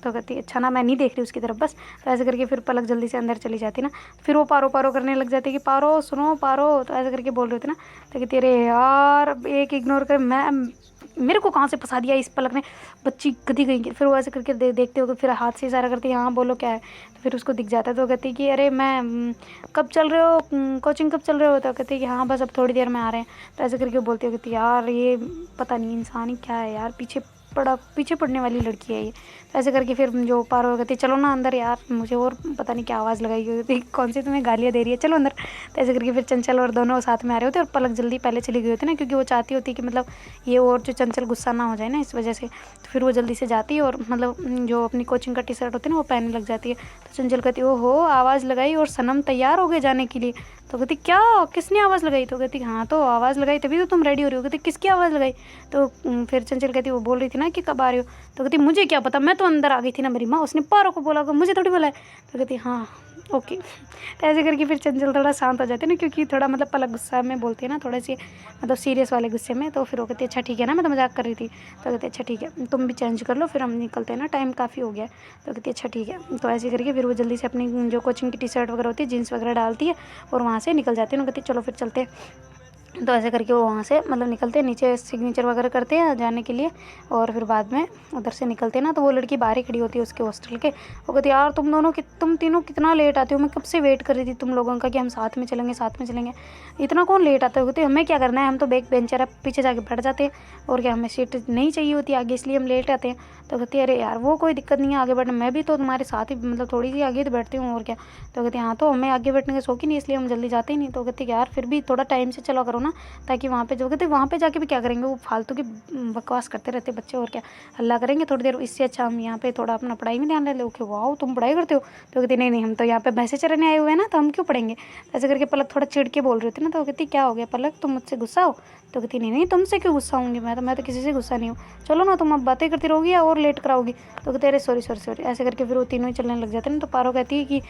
तो कहती है अच्छा ना मैं नहीं देख रही उसकी तरफ बस। तो ऐसे करके फिर पलक जल्दी से अंदर चली जाती ना। फिर वो पारो पारो करने लग जाती है कि पारो सुनो पारो, तो ऐसे करके बोल रही होती ना। तो कहती अरे यार एक इग्नोर कर, मैं मेरे को कहाँ से फंसा दिया इस पलक ने, बच्ची गधी गई। फिर वो ऐसे करके देखते हो फिर हाथ से इशारा करती है हाँ बोलो क्या है। तो फिर उसको दिख जाता है। तो कहती कि अरे मैं कब चल रहे हो कोचिंग, कब चल रहे हो? तो कहती कि हाँ बस अब थोड़ी देर में आ रहे हैं। तो ऐसे करके बोलती हो कहती यार ये पता नहीं इंसान ही क्या है यार, पीछे पड़ने वाली लड़की है ये। तो ऐसे करके फिर जो पारो कहती चलो ना अंदर यार, मुझे और पता नहीं क्या आवाज़ लगाई हुई होती, कौन सी तुम्हें गालियाँ दे रही है, चलो अंदर। तो ऐसे करके फिर चंचल और दोनों साथ में आ रहे होते और पलक जल्दी पहले चली गई होती ना, क्योंकि वो चाहती होती कि मतलब ये और जो चंचल गुस्सा ना हो जाए ना इस वजह से। तो फिर वो जल्दी से जाती है और मतलब जो अपनी कोचिंग का टी शर्ट होती है ना वो पहनने लग जाती है। तो चंचल कहती है ओहो आवाज़ लगाई और सनम तैयार हो गए जाने के लिए। तो कहती क्या किसने आवाज़ लगाई? तो कहती हाँ तो आवाज़ लगाई तभी तो तुम रेडी हो रही हो। कहती किसकी आवाज़ लगाई? तो फिर चंचल कहती वो बोल रही थी ना कि कब आ रही हो। तो कहती मुझे क्या पता, मैं तो अंदर आ गई थी ना, मेरी माँ उसने पारो को बोला होगा, मुझे थोड़ी बोला है। तो कहती हाँ ओके। तो ऐसे करके फिर चंचल थोड़ा शांत हो जाते हैं ना, क्योंकि थोड़ा मतलब पलक गुस्सा में बोलती है ना, थोड़े से मतलब सीरियस वाले गुस्से में। तो फिर वो कहती अच्छा ठीक है ना, मैं तो मजाक कर रही थी। तो कहती अच्छा ठीक है तुम भी चेंज कर लो फिर हम निकलते हैं ना, टाइम काफ़ी हो गया है। तो कहती अच्छा ठीक है। तो ऐसे करके फिर वो जल्दी से अपनी जो कोचिंग की टी शर्ट वगैरह होती है जीन्स वगैरह डालती है और वहाँ से निकल जाती है। ना कहती चलो फिर चलते हैं। तो ऐसे करके वो वहाँ से मतलब निकलते हैं, नीचे सिग्नेचर वगैरह करते हैं जाने के लिए और फिर बाद में उधर से निकलते हैं ना। तो वो लड़की बाहर ही खड़ी होती है उसके हॉस्टल के। वो कहती यार तुम तीनों कितना लेट आते हो, मैं कब से वेट कर रही थी तुम लोगों का कि हम साथ में चलेंगे साथ में चलेंगे, इतना कौन लेट आता है? कहती हमें क्या करना है, हम तो बैक बेंचर है, पीछे जाके बैठ जाते हैं और क्या हमें सीट नहीं चाहिए होती आगे इसलिए हम लेट आते हैं। तो कहती है अरे यार वो कोई दिक्कत नहीं है आगे बैठना, मैं भी तो तुम्हारे साथ ही मतलब थोड़ी सी आगे तो बैठती हूँ और क्या। तो कहती हाँ तो हमें आगे बैठने का शौक ही नहीं इसलिए हम जल्दी जाते ही नहीं। तो कहती यार फिर भी थोड़ा टाइम से चला करो ना, ताकि वहाँ पे जो कहते वहाँ पे जाके भी क्या करेंगे, वो फालतू की बकवास करते रहते बच्चे और क्या, हल्ला करेंगे थोड़ी देर, इससे अच्छा हम यहाँ पे थोड़ा अपना पढ़ाई में ध्यान रहे। ओके वाह तुम पढ़ाई करते हो? तो कहती नहीं हम तो यहाँ पे भैंसे चराने आए हुए हैं ना, तो हम क्यों पढ़ेंगे? ऐसे करके पलक थोड़ा चिढ़ के बोल रही थी ना। तो कहती क्या हो गया पलक तुम मुझसे गुस्सा हो? तो कहती नहीं तुमसे क्यों गुस्सा होंगी, मैं तो किसी से गुस्सा नहीं हूँ, चलो ना तुम अब बातें करती रहोगी या और लेट कराओगी? तो कहते अरे सॉरी। ऐसे करके फिर वो तीनों ही चलने लग जाते हैं ना। तो पारो कहती है कि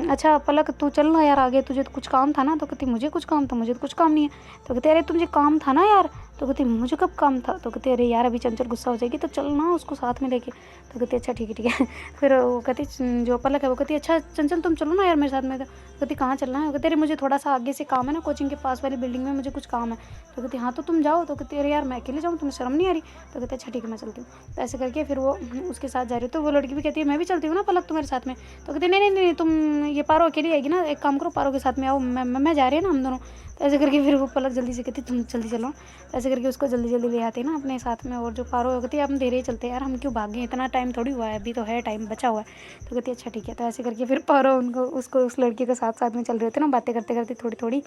अच्छा पलक तू चल ना यार आगे, तुझे तो कुछ काम था ना? तो कहती मुझे कुछ काम था, मुझे तो कुछ काम नहीं है। तो कहते अरे तुझे काम था ना यार? तो कहती मुझे कब काम था? तो कहते अरे यार अभी चंचल गुस्सा हो जाएगी तो चल ना उसको साथ में लेके। तो कहती अच्छा ठीक है। फिर वो कहती जो पलक है वो कहती अच्छा चंचल तुम चलो ना यार मेरे साथ में। तो कहती कहाँ चलना है? कहते अरे मुझे थोड़ा सा आगे से काम है ना, कोचिंग के पास वाली बिल्डिंग में मुझे कुछ काम है। तो कहती हाँ तो तुम जाओ। तो कहती अरे यार मैं अकेले जाऊँ, तुम्हें शर्म नहीं आ रही? तो कहते अच्छा ठीक है मैं चलती हूँ। तो ऐसे करके फिर वो उसके साथ जा रही हो। तो वो लड़की भी कहती है मैं भी चलती हूँ ना पलक तुम्हारे साथ में। तो कहती नहीं तुम ये पारो अकेली आएगी ना, एक काम करो पारो के साथ में आओ, मैं जा रही है ना हम दोनों। तो ऐसे करके फिर वो पलक जल्दी से कहती तुम जल्दी चलो। तो ऐसे करके उसको जल्दी ले आते हैं ना अपने साथ में। और जो पारो कहती है हम धीरे ही चलते हैं यार, हम क्यों भागें, इतना टाइम थोड़ी हुआ है, अभी तो है टाइम बचा हुआ है। तो कहती है अच्छा ठीक है। तो ऐसे करके फिर पारो उस लड़की के साथ में चल रहे होते हैं ना, बातें करते करते थोड़ी।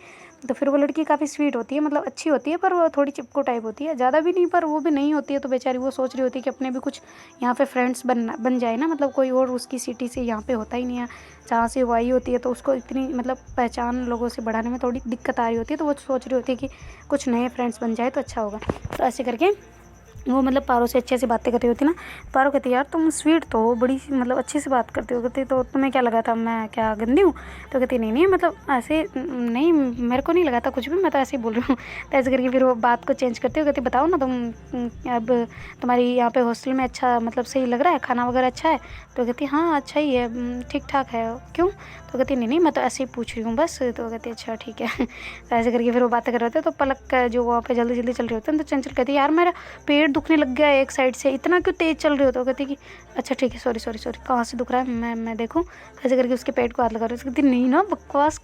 तो फिर वो लड़की काफ़ी स्वीट होती है, मतलब अच्छी होती है, पर वो थोड़ी चिपको टाइप होती है, ज़्यादा भी नहीं पर वो भी नहीं होती है। तो बेचारी वो सोच रही होती है कि अपने भी कुछ यहाँ पे फ्रेंड्स बन जाए ना, मतलब कोई और उसकी सिटी से यहाँ पे होता ही नहीं है जहाँ से वो आई होती है। तो उसको इतनी मतलब पहचान लोगों से बढ़ाने में थोड़ी दिक्कत आ रही होती है। तो वो सोच रही होती है कि कुछ नए फ्रेंड्स बन जाए तो अच्छा होगा। तो ऐसे करके वो मतलब पारो से अच्छे से बातें कर रही होती ना। पारो कहती यार तुम स्वीट तो हो, बड़ी मतलब अच्छे से बात करती हो। कहती तो तुम्हें क्या लगा था मैं क्या गंदी हूँ? तो कहती नहीं मतलब ऐसे नहीं, मेरे को नहीं लगा था कुछ भी, मैं तो ऐसे ही बोल रही हूँ। तो ऐसे करके फिर वो बात को चेंज करती हो। कहती बताओ ना तुम अब तुम्हारी यहाँ पे हॉस्टल में अच्छा मतलब सही लग रहा है, खाना वगैरह अच्छा है? तो कहती हाँ अच्छा ही है, ठीक ठाक है, क्यों? तो कहती नहीं मैं तो ऐसे ही पूछ रही हूँ बस। तो कहती अच्छा ठीक है। तो ऐसे करके फिर वो बातें कर रहे थे। तो पलक जो वहाँ पे जल्दी चल रहे होते हैं। तो चंचल कहती यार मेरा पेट दुखने लग गया है एक साइड से, इतना क्यों तेज़ चल रही हो? तो कहती कि अच्छा ठीक है सॉरी कहाँ से दुख रहा है मैं देखूँ। ऐसे करके उसके पेट को हाथ लगा रही है। कहती नहीं ना बकवास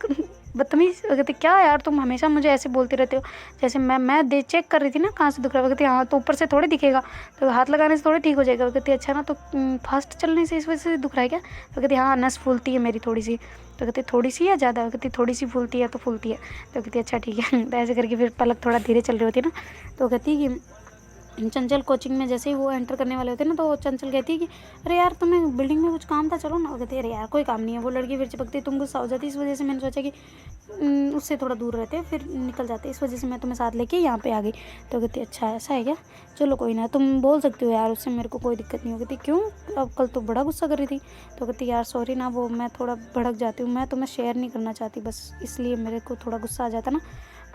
बदतमीज। कहती क्या यार तुम हमेशा मुझे ऐसे बोलते रहते हो, जैसे मैं दे चेक कर रही थी ना कहाँ से दुख रहा है। कहती हाँ तो ऊपर से थोड़ी दिखेगा, तो हाथ लगाने से थोड़ी ठीक हो जाएगा। कहती अच्छा ना तो फास्ट चलने से इस वजह से दुख रहा है क्या? तो कहती हाँ नस फूलती है मेरी थोड़ी सी। तो कहती थोड़ी सी या ज़्यादा? कहती थोड़ी सी फूलती है तो फूलती है। तो कहती अच्छा ठीक है। तो ऐसे करके फिर पलक थोड़ा धीरे चल रही होती है ना। तो कहती कि चंचल कोचिंग में जैसे ही वो एंटर करने वाले होते हैं ना, तो चंचल कहती है कि अरे यार तुम्हें बिल्डिंग में कुछ काम था, चलो ना। वो कहती है अरे यार कोई काम नहीं है। वो लड़की फिर चिपकती है, तुम गुस्सा हो जाती है, इस वजह से मैंने सोचा कि उससे थोड़ा दूर रहते हैं, फिर निकल जाते, इस वजह से मैं तुम्हें साथ लेके यहाँ पे आ गई। तो कहती है अच्छा ऐसा है क्या, चलो कोई ना, तुम बोल सकती हो यार उससे, मेरे को कोई दिक्कत नहीं हो। कहती क्यों, अब कल तो बड़ा गुस्सा कर रही थी। तो कहती यार सॉरी ना, वो मैं थोड़ा भड़क जाती हूँ, मैं तुम्हें शेयर नहीं करना चाहती, बस इसलिए मेरे को थोड़ा गुस्सा आ जाता ना,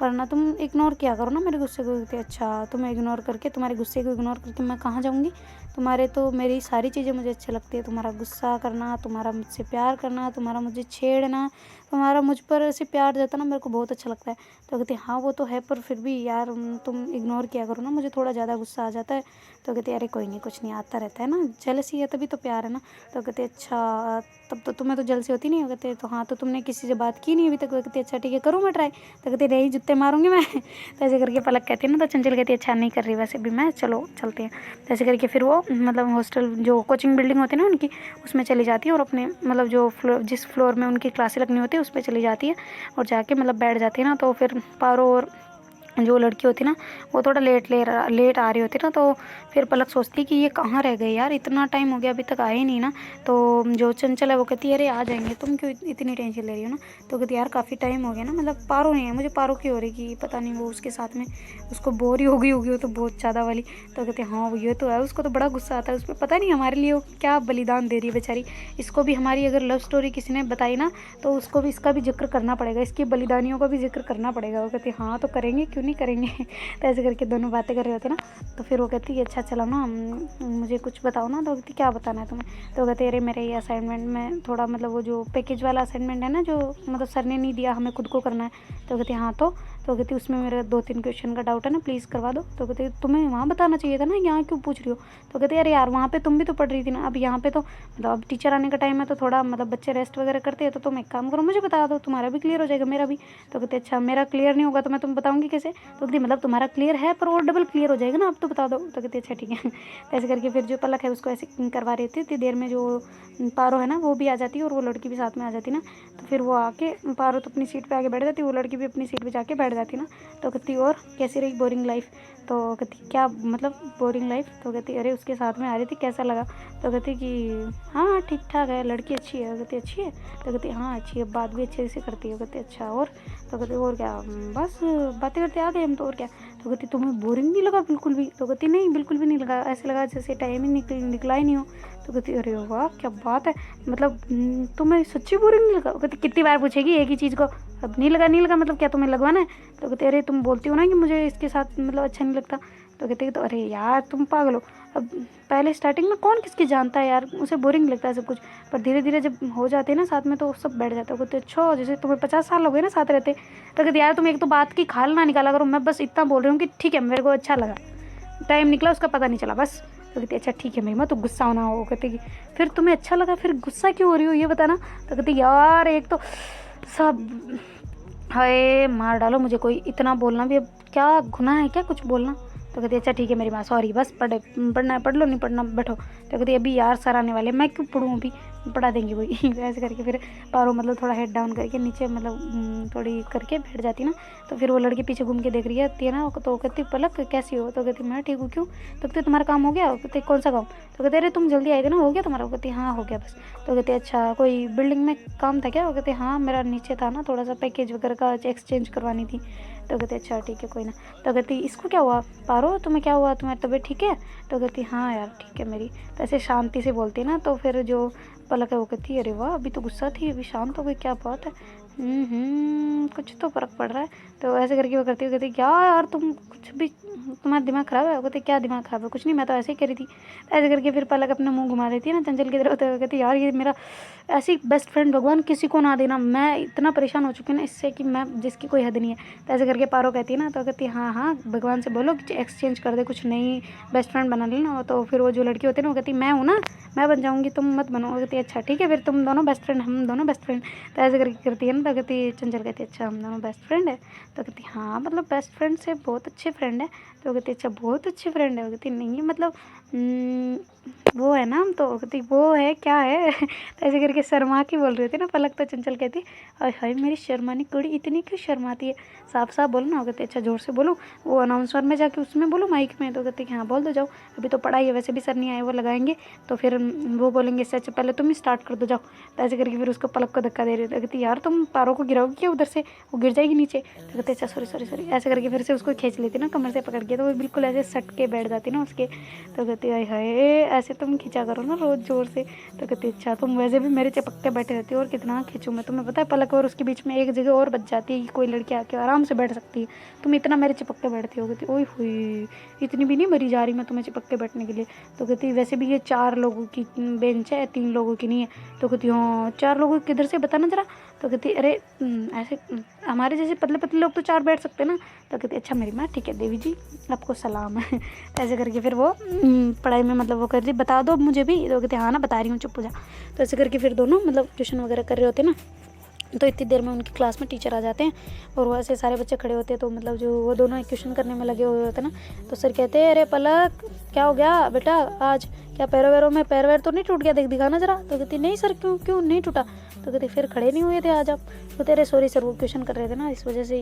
वरना तुम इग्नोर किया करो ना मेरे गुस्से को। कहती अच्छा, तुम्हें इग्नोर करके, तुम्हारे गुस्से को इग्नोर करके मैं कहाँ जाऊँगी, तुम्हारे तो मेरी सारी चीज़ें मुझे अच्छी लगती है, तुम्हारा गुस्सा करना, तुम्हारा मुझसे प्यार करना, तुम्हारा मुझे छेड़ना, तुम्हारा मुझ पर ऐसे प्यार जताना मेरे को बहुत अच्छा लगता है। तो कहती हाँ वो तो है, पर फिर भी यार तुम इग्नोर किया करो ना, मुझे थोड़ा ज़्यादा गुस्सा आ जाता है। तो कहती अरे कोई नहीं, कुछ नहीं, आता रहता है ना, जेलसी है तभी तो प्यार है ना। तो कहते अच्छा, तब तो तुम्हें तो जेलसी होती नहीं हो। कहते तो हाँ, तो तुमने किसी से बात की नहीं अभी तक। कहती अच्छा ठीक है, करूँ मैं ट्राई। तो कहती नहीं, जूते मारूंगी मैं। तो ऐसे करके पलक कहती है ना, तो चंचल कहती है अच्छा नहीं कर रही वैसे भी मैं, चलो चलते हैं। तो ऐसे करके फिर वो मतलब हॉस्टल जो कोचिंग बिल्डिंग होती है ना उनकी, उसमें चली जाती है और अपने मतलब जो फ्लोर, जिस फ्लोर में उनकी क्लासें लगनी होती है उस पर चली जाती है और जाके मतलब बैठ जाती है ना। तो फिर पारो और जो लड़की होती ना, वो थोड़ा लेट आ रही होती ना, तो फिर पलक सोचती कि ये कहाँ रह गए यार, इतना टाइम हो गया अभी तक आए ही नहीं ना। तो जो चंचल है वो कहती है अरे आ जाएंगे, तुम क्यों इतनी टेंशन ले रही हो ना। तो कहती यार काफ़ी टाइम हो गया ना, मतलब पारो नहीं है, मुझे पारो की हो रही कि पता नहीं वो उसके साथ में उसको बोर ही हो गई होगी वो तो बहुत ज़्यादा वाली। तो कहते हाँ वो ये तो है, उसको तो बड़ा गुस्सा आता है उस पर, पता नहीं हमारे लिए वो क्या बलिदान दे रही है बेचारी। इसको भी हमारी अगर लव स्टोरी किसी ने बताई ना, तो उसको भी इसका भी जिक्र करना पड़ेगा, इसकी बलिदानियों का भी जिक्र करना पड़ेगा। वो कहती हाँ तो करेंगे, क्यों नहीं करेंगे। तो ऐसे करके दोनों बातें कर रहे होते ना। तो फिर वो कहती है अच्छा चलो ना, मुझे कुछ बताओ ना। तो कहती क्या बताना है तुम्हें। तो कहते अरे मेरे ये असाइनमेंट में थोड़ा मतलब वो जो पैकेज वाला असाइनमेंट है ना, जो मतलब सर ने नहीं दिया, हमें खुद को करना है। तो कहती हाँ तो कहती उसमें मेरे 2-3 क्वेश्चन का डाउट है ना, प्लीज़ करवा दो। तो कहती तुम्हें वहाँ बताना चाहिए था ना, यहाँ क्यों पूछ रही हो। तो कहते अरे यार वहाँ पे तुम भी तो पढ़ रही थी ना, अब यहाँ पे तो मतलब अब टीचर आने का टाइम है, तो थोड़ा मतलब बच्चे रेस्ट वगैरह करते हैं, तो तुम एक काम करो मुझे बता दो, तुम्हारा भी क्लियर हो जाएगा, मेरा भी। तो कहते अच्छा मेरा क्लियर नहीं होगा तो मैं तुम बताऊँगी कैसे। तो कहती मतलब तुम्हारा क्लियर है पर और डबल क्लियर हो जाएगा ना, अब तो बता दो। तो कहती अच्छा ठीक है। तो ऐसे करके फिर जो पलक है उसको ऐसे करवा रही थी, इतनी देर में जो पारो है ना वो भी आ जाती है और वो लड़की भी साथ में आ जाती ना। तो फिर वो आके, पारो तो अपनी सीट पे आके बैठ जाती, वो लड़की भी अपनी सीट पे जाके बैठ जाती ना। तो कहती और कैसी रही बोरिंग लाइफ। तो कहती क्या मतलब बोरिंग लाइफ। तो कहती अरे उसके साथ में आ रही थी, कैसा लगा। तो कहती कि हाँ ठीक ठाक है, लड़की अच्छी है। कहती अच्छी है। तो कहती हाँ अच्छी है, बात भी अच्छे से करती है। कहती अच्छा और। तो कहती और क्या, बस बातें करते आ गए हम तो, और क्या। तो कहती तुम्हें बोरिंग नहीं लगा बिल्कुल भी। तो कहती नहीं बिल्कुल भी नहीं लगा, ऐसे लगा जैसे टाइम ही निकला ही नहीं हो। तो कहती अरे वाह क्या बात है, मतलब तुम्हें सच्ची बोरिंग नहीं लगा। कहती कितनी बार पूछेगी एक ही चीज़ को, अब नहीं लगा मतलब क्या तुम्हें लगवाना है। तो कहते अरे तुम बोलती हो ना कि मुझे इसके साथ मतलब अच्छा नहीं लगता। तो कहते तो अरे यार तुम पागल हो, अब पहले स्टार्टिंग में कौन किसकी जानता है यार, उसे बोरिंग लगता है सब कुछ, पर धीरे धीरे जब हो जाते हैं ना साथ में तो सब बैठ जाता है। कहते अच्छा जैसे तुम्हें 50 साल हो गए ना साथ रहते। तो कहते यार तुम एक तो बात की खाल ना निकाला करो, मैं बस इतना बोल रही हूँ कि ठीक है मेरे को अच्छा लगा, टाइम निकला उसका पता नहीं चला बस। तो कहती अच्छा ठीक है महिमा, तो गुस्सा होना हो। कहती कि फिर तुम्हें अच्छा लगा, फिर गुस्सा क्यों हो रही हो ये बताना। तो कहती यार एक तो सब, हाय मार डालो मुझे कोई, इतना बोलना भी अब क्या गुनाह है क्या कुछ बोलना। तो कहती अच्छा ठीक है मेरी माँ सॉरी, बस पढ़ना है पढ़ लो, नहीं पढ़ना बैठो। तो कहती अभी यार सर आने वाले, मैं क्यों पढ़ूँ अभी, पढ़ा देंगी वही। ऐसे करके फिर पारो मतलब थोड़ा हेड डाउन करके नीचे मतलब थोड़ी करके बैठ जाती ना। तो फिर वो लड़की पीछे घूम के देख रही है ना। तो कहती पलक कैसी हो। तो कहती मैं ठीक हूँ, क्यों। तो कहती तुम्हारा काम हो गया। कहते कौन सा काम। तो कहते अरे तुम जल्दी आए थे ना, हो गया तुम्हारा। कहती हाँ हो गया बस। तो कहते अच्छा कोई बिल्डिंग में काम था क्या। वो कहते हाँ मेरा नीचे था ना, थोड़ा सा पैकेज वगैरह का एक्सचेंज करवानी थी। तो कहते अच्छा ठीक है कोई ना। तो कहती इसको क्या हुआ पारो, तुम्हें क्या हुआ, तुम्हारी तबीयत ठीक है। तो कहती हाँ यार ठीक है मेरी। तो ऐसे शांति से बोलती ना। तो फिर जो पलक है वो कहती अरे वाह अभी तो गुस्सा थी अभी शांत हो गई, क्या बात है। कुछ तो फर्क पड़ रहा है। तो ऐसे करके वो करती, कहती क्या यार तुम कुछ भी, तुम्हारा दिमाग ख़राब है। वो कहते क्या दिमाग ख़राब है, कुछ नहीं मैं तो ऐसे ही कह रही थी। तो ऐसे करके फिर पलक अपना मुंह घुमा देती है ना चंचल की तरफ। तो कहती यार ये मेरा ऐसी बेस्ट फ्रेंड भगवान किसी को ना देना, मैं इतना परेशान हो चुकी हूँ ना इससे कि मैं जिसकी कोई हद नहीं है। तो ऐसे करके पारो कहती है ना। तो कहती हाँ हाँ भगवान से बोलो कि एक्सचेंज कर दे, कुछ नई बेस्ट फ्रेंड बना लेना। तो फिर वो जो लड़की होती है ना वो कहती मैं हूँ ना, मैं बन जाऊँगी, तुम मत बनो। वो कहती अच्छा ठीक है फिर तुम दोनों बेस्ट फ्रेंड, हम दोनों बेस्ट फ्रेंड। तो ऐसे करके करती है ना। तो कहती चंचल कहती अच्छा हम दोनों बेस्ट फ्रेंड है। तो कहती हाँ मतलब बेस्ट फ्रेंड से बहुत अच्छे फ्रेंड है। तो कहती अच्छा बहुत अच्छे फ्रेंड है। वो कहती नहीं मतलब वो है ना, तो कहती वो है क्या है तो ऐसे करके शर्मा के बोल रही थी ना पलक। तो चंचल कहती अरे हाय मेरी शर्मानी कुड़ी इतनी क्यों शर्माती है, साफ साफ बोलो ना। कहती अच्छा जोर से बोलो, वो अनाउंसर में जाके उसमें बोलो माइक में। तो कहती हाँ बोल दो जाओ, अभी तो पढ़ाई है, वैसे भी सर नहीं आए वो लगाएंगे तो फिर वो बोलेंगे इससे अच्छा पहले तुम ही स्टार्ट कर दो जाओ। तो ऐसे करके फिर उसको पलक को धक्का दे रही थी। कहती यार तुम पारों को गिराओगी क्या उधर से, वो गिर जाएगी नीचे। तो कहते अच्छा सॉरी सॉरी सॉरी, ऐसे करके फिर से उसको खींच लेती ना कमर से पकड़ के, तो वो बिल्कुल ऐसे सट के बैठ जाती ना उसके। तो कहती हाय हाय ऐसे तुम खींचा करो ना रोज़ जोर से। तो कहती अच्छा तुम वैसे भी मेरे चिपक के बैठे रहती हो और कितना खींचूँ मैं, तुम्हें पता है पलक और उसके बीच में एक जगह और बच जाती है कि कोई लड़की आके आराम से बैठ सकती है, तुम इतना मेरे चिपक के बैठती हो। कहती ओए हुई इतनी भी नहीं मरी जा रही मैं तुम्हें चिपक के बैठने के लिए। तो कहती वैसे भी ये 4 लोगों की बेंच है, 3 लोगों की नहीं है। तो कहती हाँ 4 लोगों की किधर से बताना जरा। तो कहती अरे ऐसे हमारे जैसे पतले पतले लोग तो 4 बैठ सकते ना। तो कहती अच्छा मेरी माँ ठीक है देवी जी आपको सलाम है ऐसे करके फिर वो पढ़ाई में मतलब वो कर रही बता दो मुझे भी। तो कहते हाँ ना बता रही हूँ चुप हो जा। तो ऐसे करके फिर दोनों मतलब ट्यूशन वगैरह कर रहे होते ना, तो इतनी देर में उनकी क्लास में टीचर आ जाते हैं और वो ऐसे सारे बच्चे खड़े होते हैं। तो मतलब जो वो दोनों एक क्वेश्चन करने में लगे हुए होते हैं ना, तो सर कहते हैं अरे पलक क्या हो गया बेटा आज, क्या पैरों वैरों में पैर वैर तो नहीं टूट गया, देख दिखाना जरा। तो कहती नहीं सर क्यों क्यों नहीं टूटा। तो कहते फिर खड़े नहीं हुए थे आज आप। तो तेरे सॉरी सर वो क्वेश्चन कर रहे थे ना इस वजह से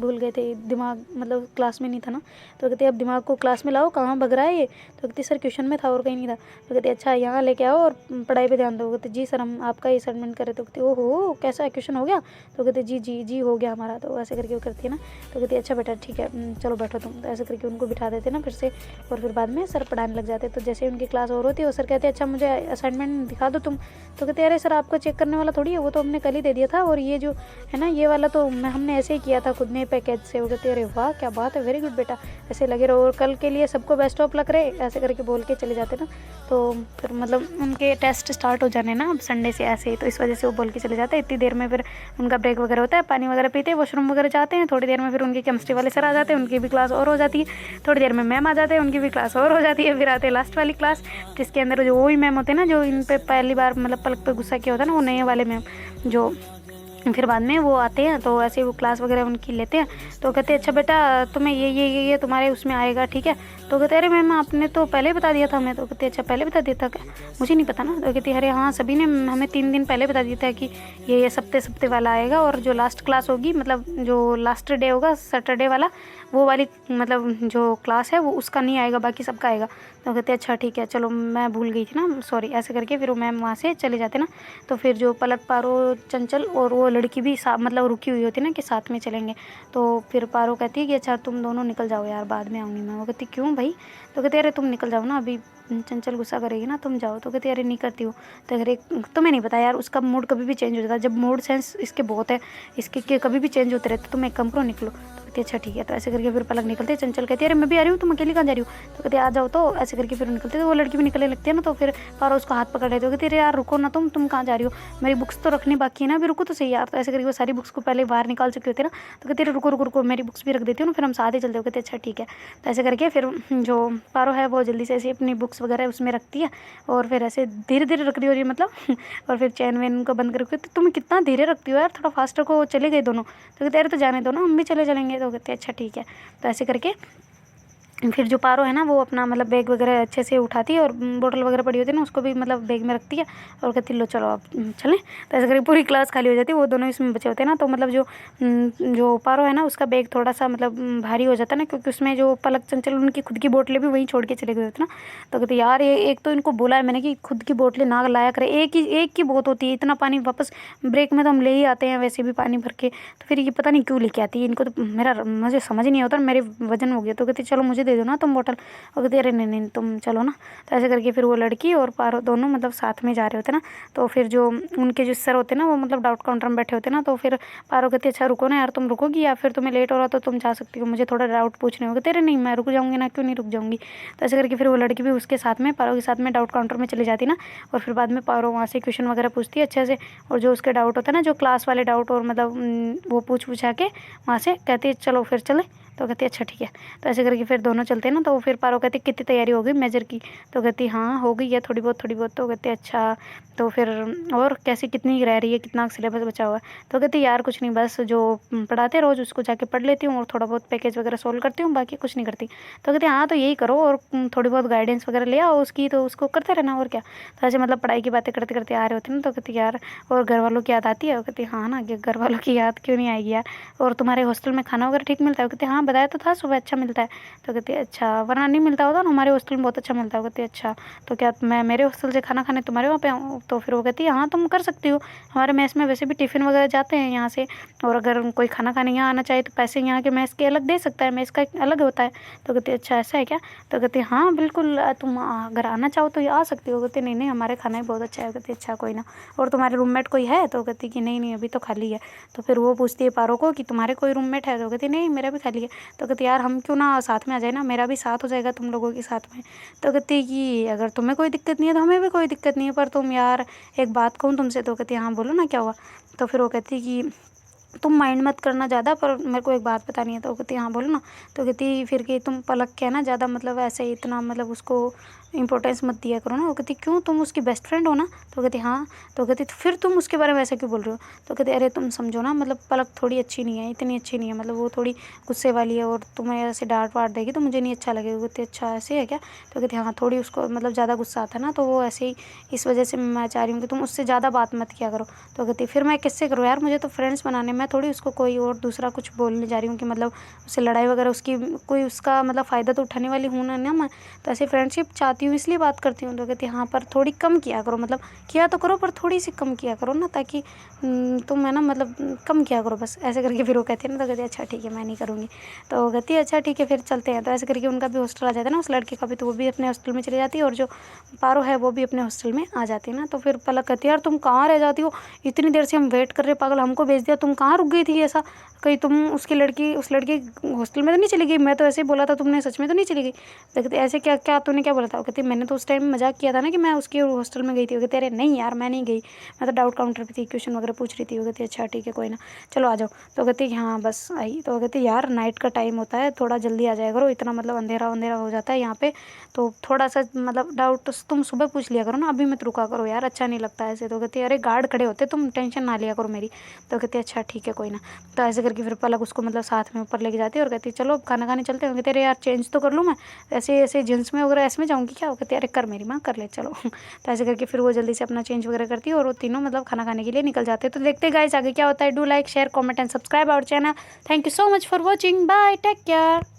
भूल गए थे, दिमाग मतलब क्लास में नहीं था ना। तो कहते अब दिमाग को क्लास में लाओ, कहाँ भग रहा है ये। तो कहती सर क्वेश्चन में था और कहीं नहीं था। तो कहते अच्छा यहाँ लेके आओ और पढ़ाई पे ध्यान दो। कहते जी सर हम आपका ही असाइनमेंट कर रहे। तो कहते ओहो कैसा क्वेश्चन हो गया। तो कहते जी जी जी हो गया हमारा। तो ऐसे करके वो करती है ना। तो कहती अच्छा बेटा ठीक है चलो बैठो तुम। तो ऐसे करके उनको बिठा देते ना फिर से, और फिर बाद में सर पढ़ाने लग जाते। तो जैसे उनकी क्लास और होती है वो सर कहते अच्छा मुझे असाइनमेंट दिखा दो तुम। तो कहते अरे सर आपको चेक करने वाला थोड़ी है, वो तो हमने कल ही दे दिया था, और ये जो है ना ये वाला तो हमने ऐसे ही किया था खुद ने पैकेज से। वो कहते अरे वाह क्या बात है वेरी गुड बेटा, ऐसे लगे रहो और कल के लिए सबको बेस्ट ऑफ लक रहे, ऐसे करके बोल के चले जाते ना। तो फिर मतलब उनके टेस्ट स्टार्ट हो जाने ना अब संडे से ऐसे ही, तो इस वजह से वो बोल के चले जाते हैं। इतनी देर में फिर उनका ब्रेक वगैरह होता है, पानी वगैरह पीते हैं, वॉशरूम वगैरह जाते हैं। थोड़ी देर में फिर उनके केमिस्ट्री वाले सर आ जाते हैं, उनकी भी क्लास और हो जाती है। थोड़ी देर में मैम आ जाते हैं, उनकी भी क्लास और हो जाती है। फिर आते हैं लास्ट वाली क्लास जिसके अंदर जो वही मैम होते हैं ना जो इन पे पहली बार मतलब पलक पे गुस्सा किया होता है ना, वो नए वाले मैम जो फिर बाद में वो आते हैं। तो ऐसे वो क्लास वगैरह उनकी लेते हैं। तो कहते हैं अच्छा बेटा तुम्हें ये तुम्हारे उसमें आएगा ठीक है। तो कहते अरे मैम आपने तो पहले ही बता दिया था हमें। तो कहते अच्छा पहले बता दिया था क्या, मुझे नहीं पता ना। तो कहती अरे हाँ सभी ने हमें 3 दिन पहले बता दिया था कि ये सप्ते वाला आएगा, और जो लास्ट क्लास होगी मतलब जो लास्ट डे होगा सैटरडे वाला वो वाली मतलब जो क्लास है वो उसका नहीं आएगा, बाकी सबका आएगा। तो कहते अच्छा ठीक है चलो मैं भूल गई थी ना सॉरी। ऐसे करके फिर वो मैम वहाँ से चले जाते ना। तो फिर जो पलक पारो चंचल और वो लड़की भी मतलब रुकी हुई होती ना कि साथ में चलेंगे। तो फिर पारो कहती है कि अच्छा तुम दोनों निकल जाओ यार बाद में आऊँगी मैं। वो कहती क्यों भाई। तो कहते अरे तुम निकल जाओ ना, अभी चंचल गुस्सा करेगी ना, तुम जाओ। तो कहती अरे नहीं करती हो। तो अरे तुम्हें नहीं पता यार उसका मूड कभी भी चेंज हो जाता है, जब मूड सेंस इसके बहुत है इसके कभी भी चेंज होते रहते, तुम एक काम करो निकलो। कहती अच्छा ठीक है। तो ऐसे करके फिर पलक निकलते। चंचल कहती है अरे मैं भी आ रही हूँ, तुम अकेली कहाँ जा रही हो। तो कहती आ जाओ। तो ऐसे करके फिर निकलते। तो वो लड़की भी निकलने लगती है ना। तो फिर पारो उसको हाथ पकड़ लेते हो। कहती अरे यार रुको ना, तुम कहाँ जा रही हो, मेरी बुक्स तो रखनी बाकी है ना, अभी रुको तो सही यार। तो ऐसे करके वो सारी बुक्स को पहले बाहर निकाल चुके होते ना। तो कहती रुको रुको रुको मेरी बुक्स भी रख देती हूँ ना, फिर हम साथ ही चलते हो। कहते अच्छा ठीक है। तो ऐसे करके फिर जो पारो है वो जल्दी से ऐसे अपनी बुक्स वगैरह उसमें रखती है, और फिर ऐसे धीरे धीरे रख दी हो रही है मतलब और फिर चैन वैन उनको बंद करके तो तुम कितना धीरे रखती हो यार, थोड़ा फास्ट रखो। चले गए दोनों। तो कहते अरे तो जाने दो ना हम भी चलेंगे। तो कहते अच्छा ठीक है। तो ऐसे करके फिर जो पारो है ना वो अपना मतलब बैग वगैरह अच्छे से उठाती है, और बोतल वगैरह पड़ी होती है ना उसको भी मतलब बैग में रखती है, और कहती लो चलो अब चलें। तो ऐसे करके पूरी क्लास खाली हो जाती है, वो दोनों इसमें बचे होते हैं ना। तो मतलब जो पारो है ना उसका बैग थोड़ा सा मतलब भारी हो जाता है ना, क्योंकि उसमें जो पलक चंचल उनकी खुद की बोतलें भी वहीं छोड़ के चले गए होते ना। तो कहते यार ये एक तो इनको बोला है मैंने कि खुद की बोतलें ना लाया करें, एक की बहुत होती है, इतना पानी वापस ब्रेक में तो हम ले ही आते हैं वैसे भी पानी भर के, तो फिर ये पता नहीं क्यों लेके आती है इनको। तो मुझे समझ नहीं होता, मेरे वजन हो गया। तो कहती चलो मुझे दे दो ना तुम बोतल। और कहती अरे नहीं तुम चलो ना। तो ऐसे करके फिर वो लड़की और पारो दोनों मतलब साथ में जा रहे होते ना। तो फिर जो उनके जो सर होते ना वो मतलब डाउट काउंटर में बैठे होते ना। तो फिर पारो कहती अच्छा रुको ना यार, तुम रुकोगी या फिर तुम्हें लेट हो रहा तो तुम जा सकती हो, मुझे थोड़ा डाउट पूछने होगा। तेरे नहीं मैं रुक जाऊँगी ना, क्यों नहीं रुक जाऊँगी। तो ऐसे करके फिर वो लड़की भी उसके साथ में पारो के साथ में डाउट काउंटर में चली जाती ना, और फिर बाद में पारो वहाँ से क्वेश्चन वगैरह पूछती है अच्छे से, और जो उसके डाउट होता है ना जो क्लास वाले डाउट और मतलब वो पूछा के वहाँ से कहती है चलो फिर चले। तो कहती अच्छा ठीक है। तो ऐसे करके फिर दोनों चलते हैं ना, तो फिर पारो कहती कितनी तैयारी हो गई मेजर की? तो कहती हाँ हो गई है थोड़ी बहुत। तो कहते अच्छा तो फिर और कैसी कितनी रह रही है, कितना सिलेबस बचा हुआ है? तो कहती यार कुछ नहीं, बस जो पढ़ाते रोज़ उसको जाके पढ़ लेती हूँ और थोड़ा बहुत पैकेज वगैरह सोल्व करती हूँ, बाकी कुछ नहीं करती। तो कहती हाँ तो यही करो और थोड़ी बहुत गाइडेंस वगैरह ले आओ उसकी, तो उसको करते रहना और क्या। तो ऐसे मतलब पढ़ाई की बातें करते करते आ रहे होते ना। तो कहती यार और घर वालों की याद आती है? वो कहती हाँ ना, घर वालों की याद क्यों नहीं आएगी यार। और तुम्हारे हॉस्टल में खाना वगैरह ठीक मिलता है? वो कहती हाँ बताया तो था सुबह अच्छा मिलता है। तो कहती अच्छा वरना नहीं मिलता होता ना, हमारे हॉस्टल में बहुत अच्छा मिलता है। वो कहती अच्छा तो क्या मैं मेरे हॉस्टल से खाना खाने तुम्हारे वहाँ पे आऊँ? तो फिर वो कहती है हाँ तुम कर सकती हो, हमारे मेस में वैसे भी टिफ़िन वगैरह जाते हैं यहाँ से, और अगर कोई खाना खाने यहाँ आना चाहे तो पैसे यहाँ के मेस के अलग दे सकता है, मेस का एक अलग होता है। तो कहती अच्छा ऐसा है क्या? तो कहती हाँ बिल्कुल, तुम अगर आना चाहो तो ये आ सकती हो। कहती नहीं हमारे खाना ही बहुत अच्छा है। कहती अच्छा कोई ना, और तुम्हारे रूममेट कोई है? तो कहती कि नहीं अभी तो खाली है। तो फिर वो पूछती है पारो को कि तुम्हारे कोई रूममेट है? तो कहती नहीं मेरा भी खाली है। तो कहती यार हम क्यों ना साथ में आ जाए ना, मेरा भी साथ हो जाएगा तुम लोगों के साथ में। तो कहती कि अगर तुम्हें कोई दिक्कत नहीं है तो हमें भी कोई दिक्कत नहीं है, पर तुम यार एक बात कहूँ तुमसे? तो कहती हाँ बोलो ना क्या हुआ। तो फिर वो कहती कि तुम माइंड मत करना ज़्यादा, पर मेरे को एक बात बतानी है। तो कहती हाँ बोलो ना। तो कहती फिर कि तुम पलक के है ना ज़्यादा मतलब ऐसे ही इतना मतलब उसको इंपॉर्टेंस मत दिया करो ना। वो कहती क्यों, तुम उसकी बेस्ट फ्रेंड हो ना? तो कहती हाँ। तो कहती तो फिर तुम उसके बारे में ऐसा क्यों बोल रहे हो? तो कहती अरे तुम समझो ना, मतलब पलक थोड़ी अच्छी नहीं है, इतनी अच्छी नहीं है, मतलब वो थोड़ी गुस्से वाली है, और तुम्हें ऐसे डांट वाट देगी तो मुझे नहीं अच्छा लगेगा। कहती अच्छा ऐसे है क्या? तो कहती हाँ थोड़ी उसको मतलब ज़्यादा गुस्सा आता है ना, तो वो ऐसे ही इस वजह से मैं चाह रही हूँ कि तुम उससे ज़्यादा बात मत किया करो। तो कहती फिर मैं किससे करूँ यार, मुझे तो फ्रेंड्स बनाने, मैं थोड़ी उसको कोई और दूसरा कुछ बोलने जा रही हूँ कि मतलब उससे लड़ाई वगैरह उसकी कोई उसका मतलब फ़ायदा तो उठाने वाली हूँ ना मैं। तो ऐसे फ्रेंडशिप चाहती हूँ इसलिए बात करती हूँ। तो कहती हाँ पर थोड़ी कम किया करो, मतलब किया तो करो पर थोड़ी सी कम किया करो ना, ताकि तुम है ना मतलब कम किया करो बस, ऐसे करके फिर वो कहती है ना। तो कहती अच्छा ठीक है मैं नहीं करूँगी। तो कहती है अच्छा ठीक है फिर चलते हैं। तो ऐसे करके उनका भी हॉस्टल आ जाता है ना उस लड़के का भी, तो वो भी अपने हॉस्टल में चली जाती है और जो पारो है वो भी अपने हॉस्टल में आ जाती है ना। तो फिर पलक कहती है यार तुम कहाँ रह जाती हो, इतनी देर से हम वेट कर रहे, पागल हमको भेज दिया, तुम कहाँ रुक गई थी ऐसा? कहीं तुम उसकी लड़की उस लड़के हॉस्टल में तो नहीं चली गई? मैं तो ऐसे ही बोला था, तुमने सच में तो नहीं चली गई? तो कहते ऐसे क्या क्या तूने क्या बोला था? वो कहती मैंने तो उस टाइम मजाक किया था ना कि मैं उसके हॉस्टल में गई थी। वो कहते अरे नहीं यार मैं नहीं गई, मैं तो डाउट काउंटर पे थी, क्वेश्चन वगैरह पूछ रही थी। वो कहती अच्छा ठीक है कोई ना, चलो आ जाओ। तो कहती हाँ बस आई। तो कहती यार नाइट का टाइम होता है, थोड़ा जल्दी आ जाया करो, इतना मतलब अंधेरा अंधेरा हो जाता है यहाँ पे, तो थोड़ा सा मतलब डाउट तुम सुबह पूछ लिया करो ना, अभी मत रुका करो यार, अच्छा नहीं लगता ऐसे। तो कहती अरे गार्ड खड़े होते, तुम टेंशन ना लिया करो मेरी। तो कहती अच्छा ठीक है कोई ना। तो ऐसे करके फिर पलक उसको मतलब साथ में ऊपर लेके जाती है और कहती चलो खाना खाने चलते हैं। कहते अरे यार चेंज तो कर लूँ मैं, ऐसे ऐसे जींस में वगैरह ऐसे में जाऊँगी क्या? वो कहती अरे कर मेरी माँ कर ले चलो। तो ऐसे करके फिर वो जल्दी से अपना चेंज वगैरह करती है और वो तीनों मतलब खाना खाने के लिए निकल जाते हैं। तो देखते गाइस आगे क्या होता है। Do like share comment and subscribe our channel. Thank you so much for watching, bye take care.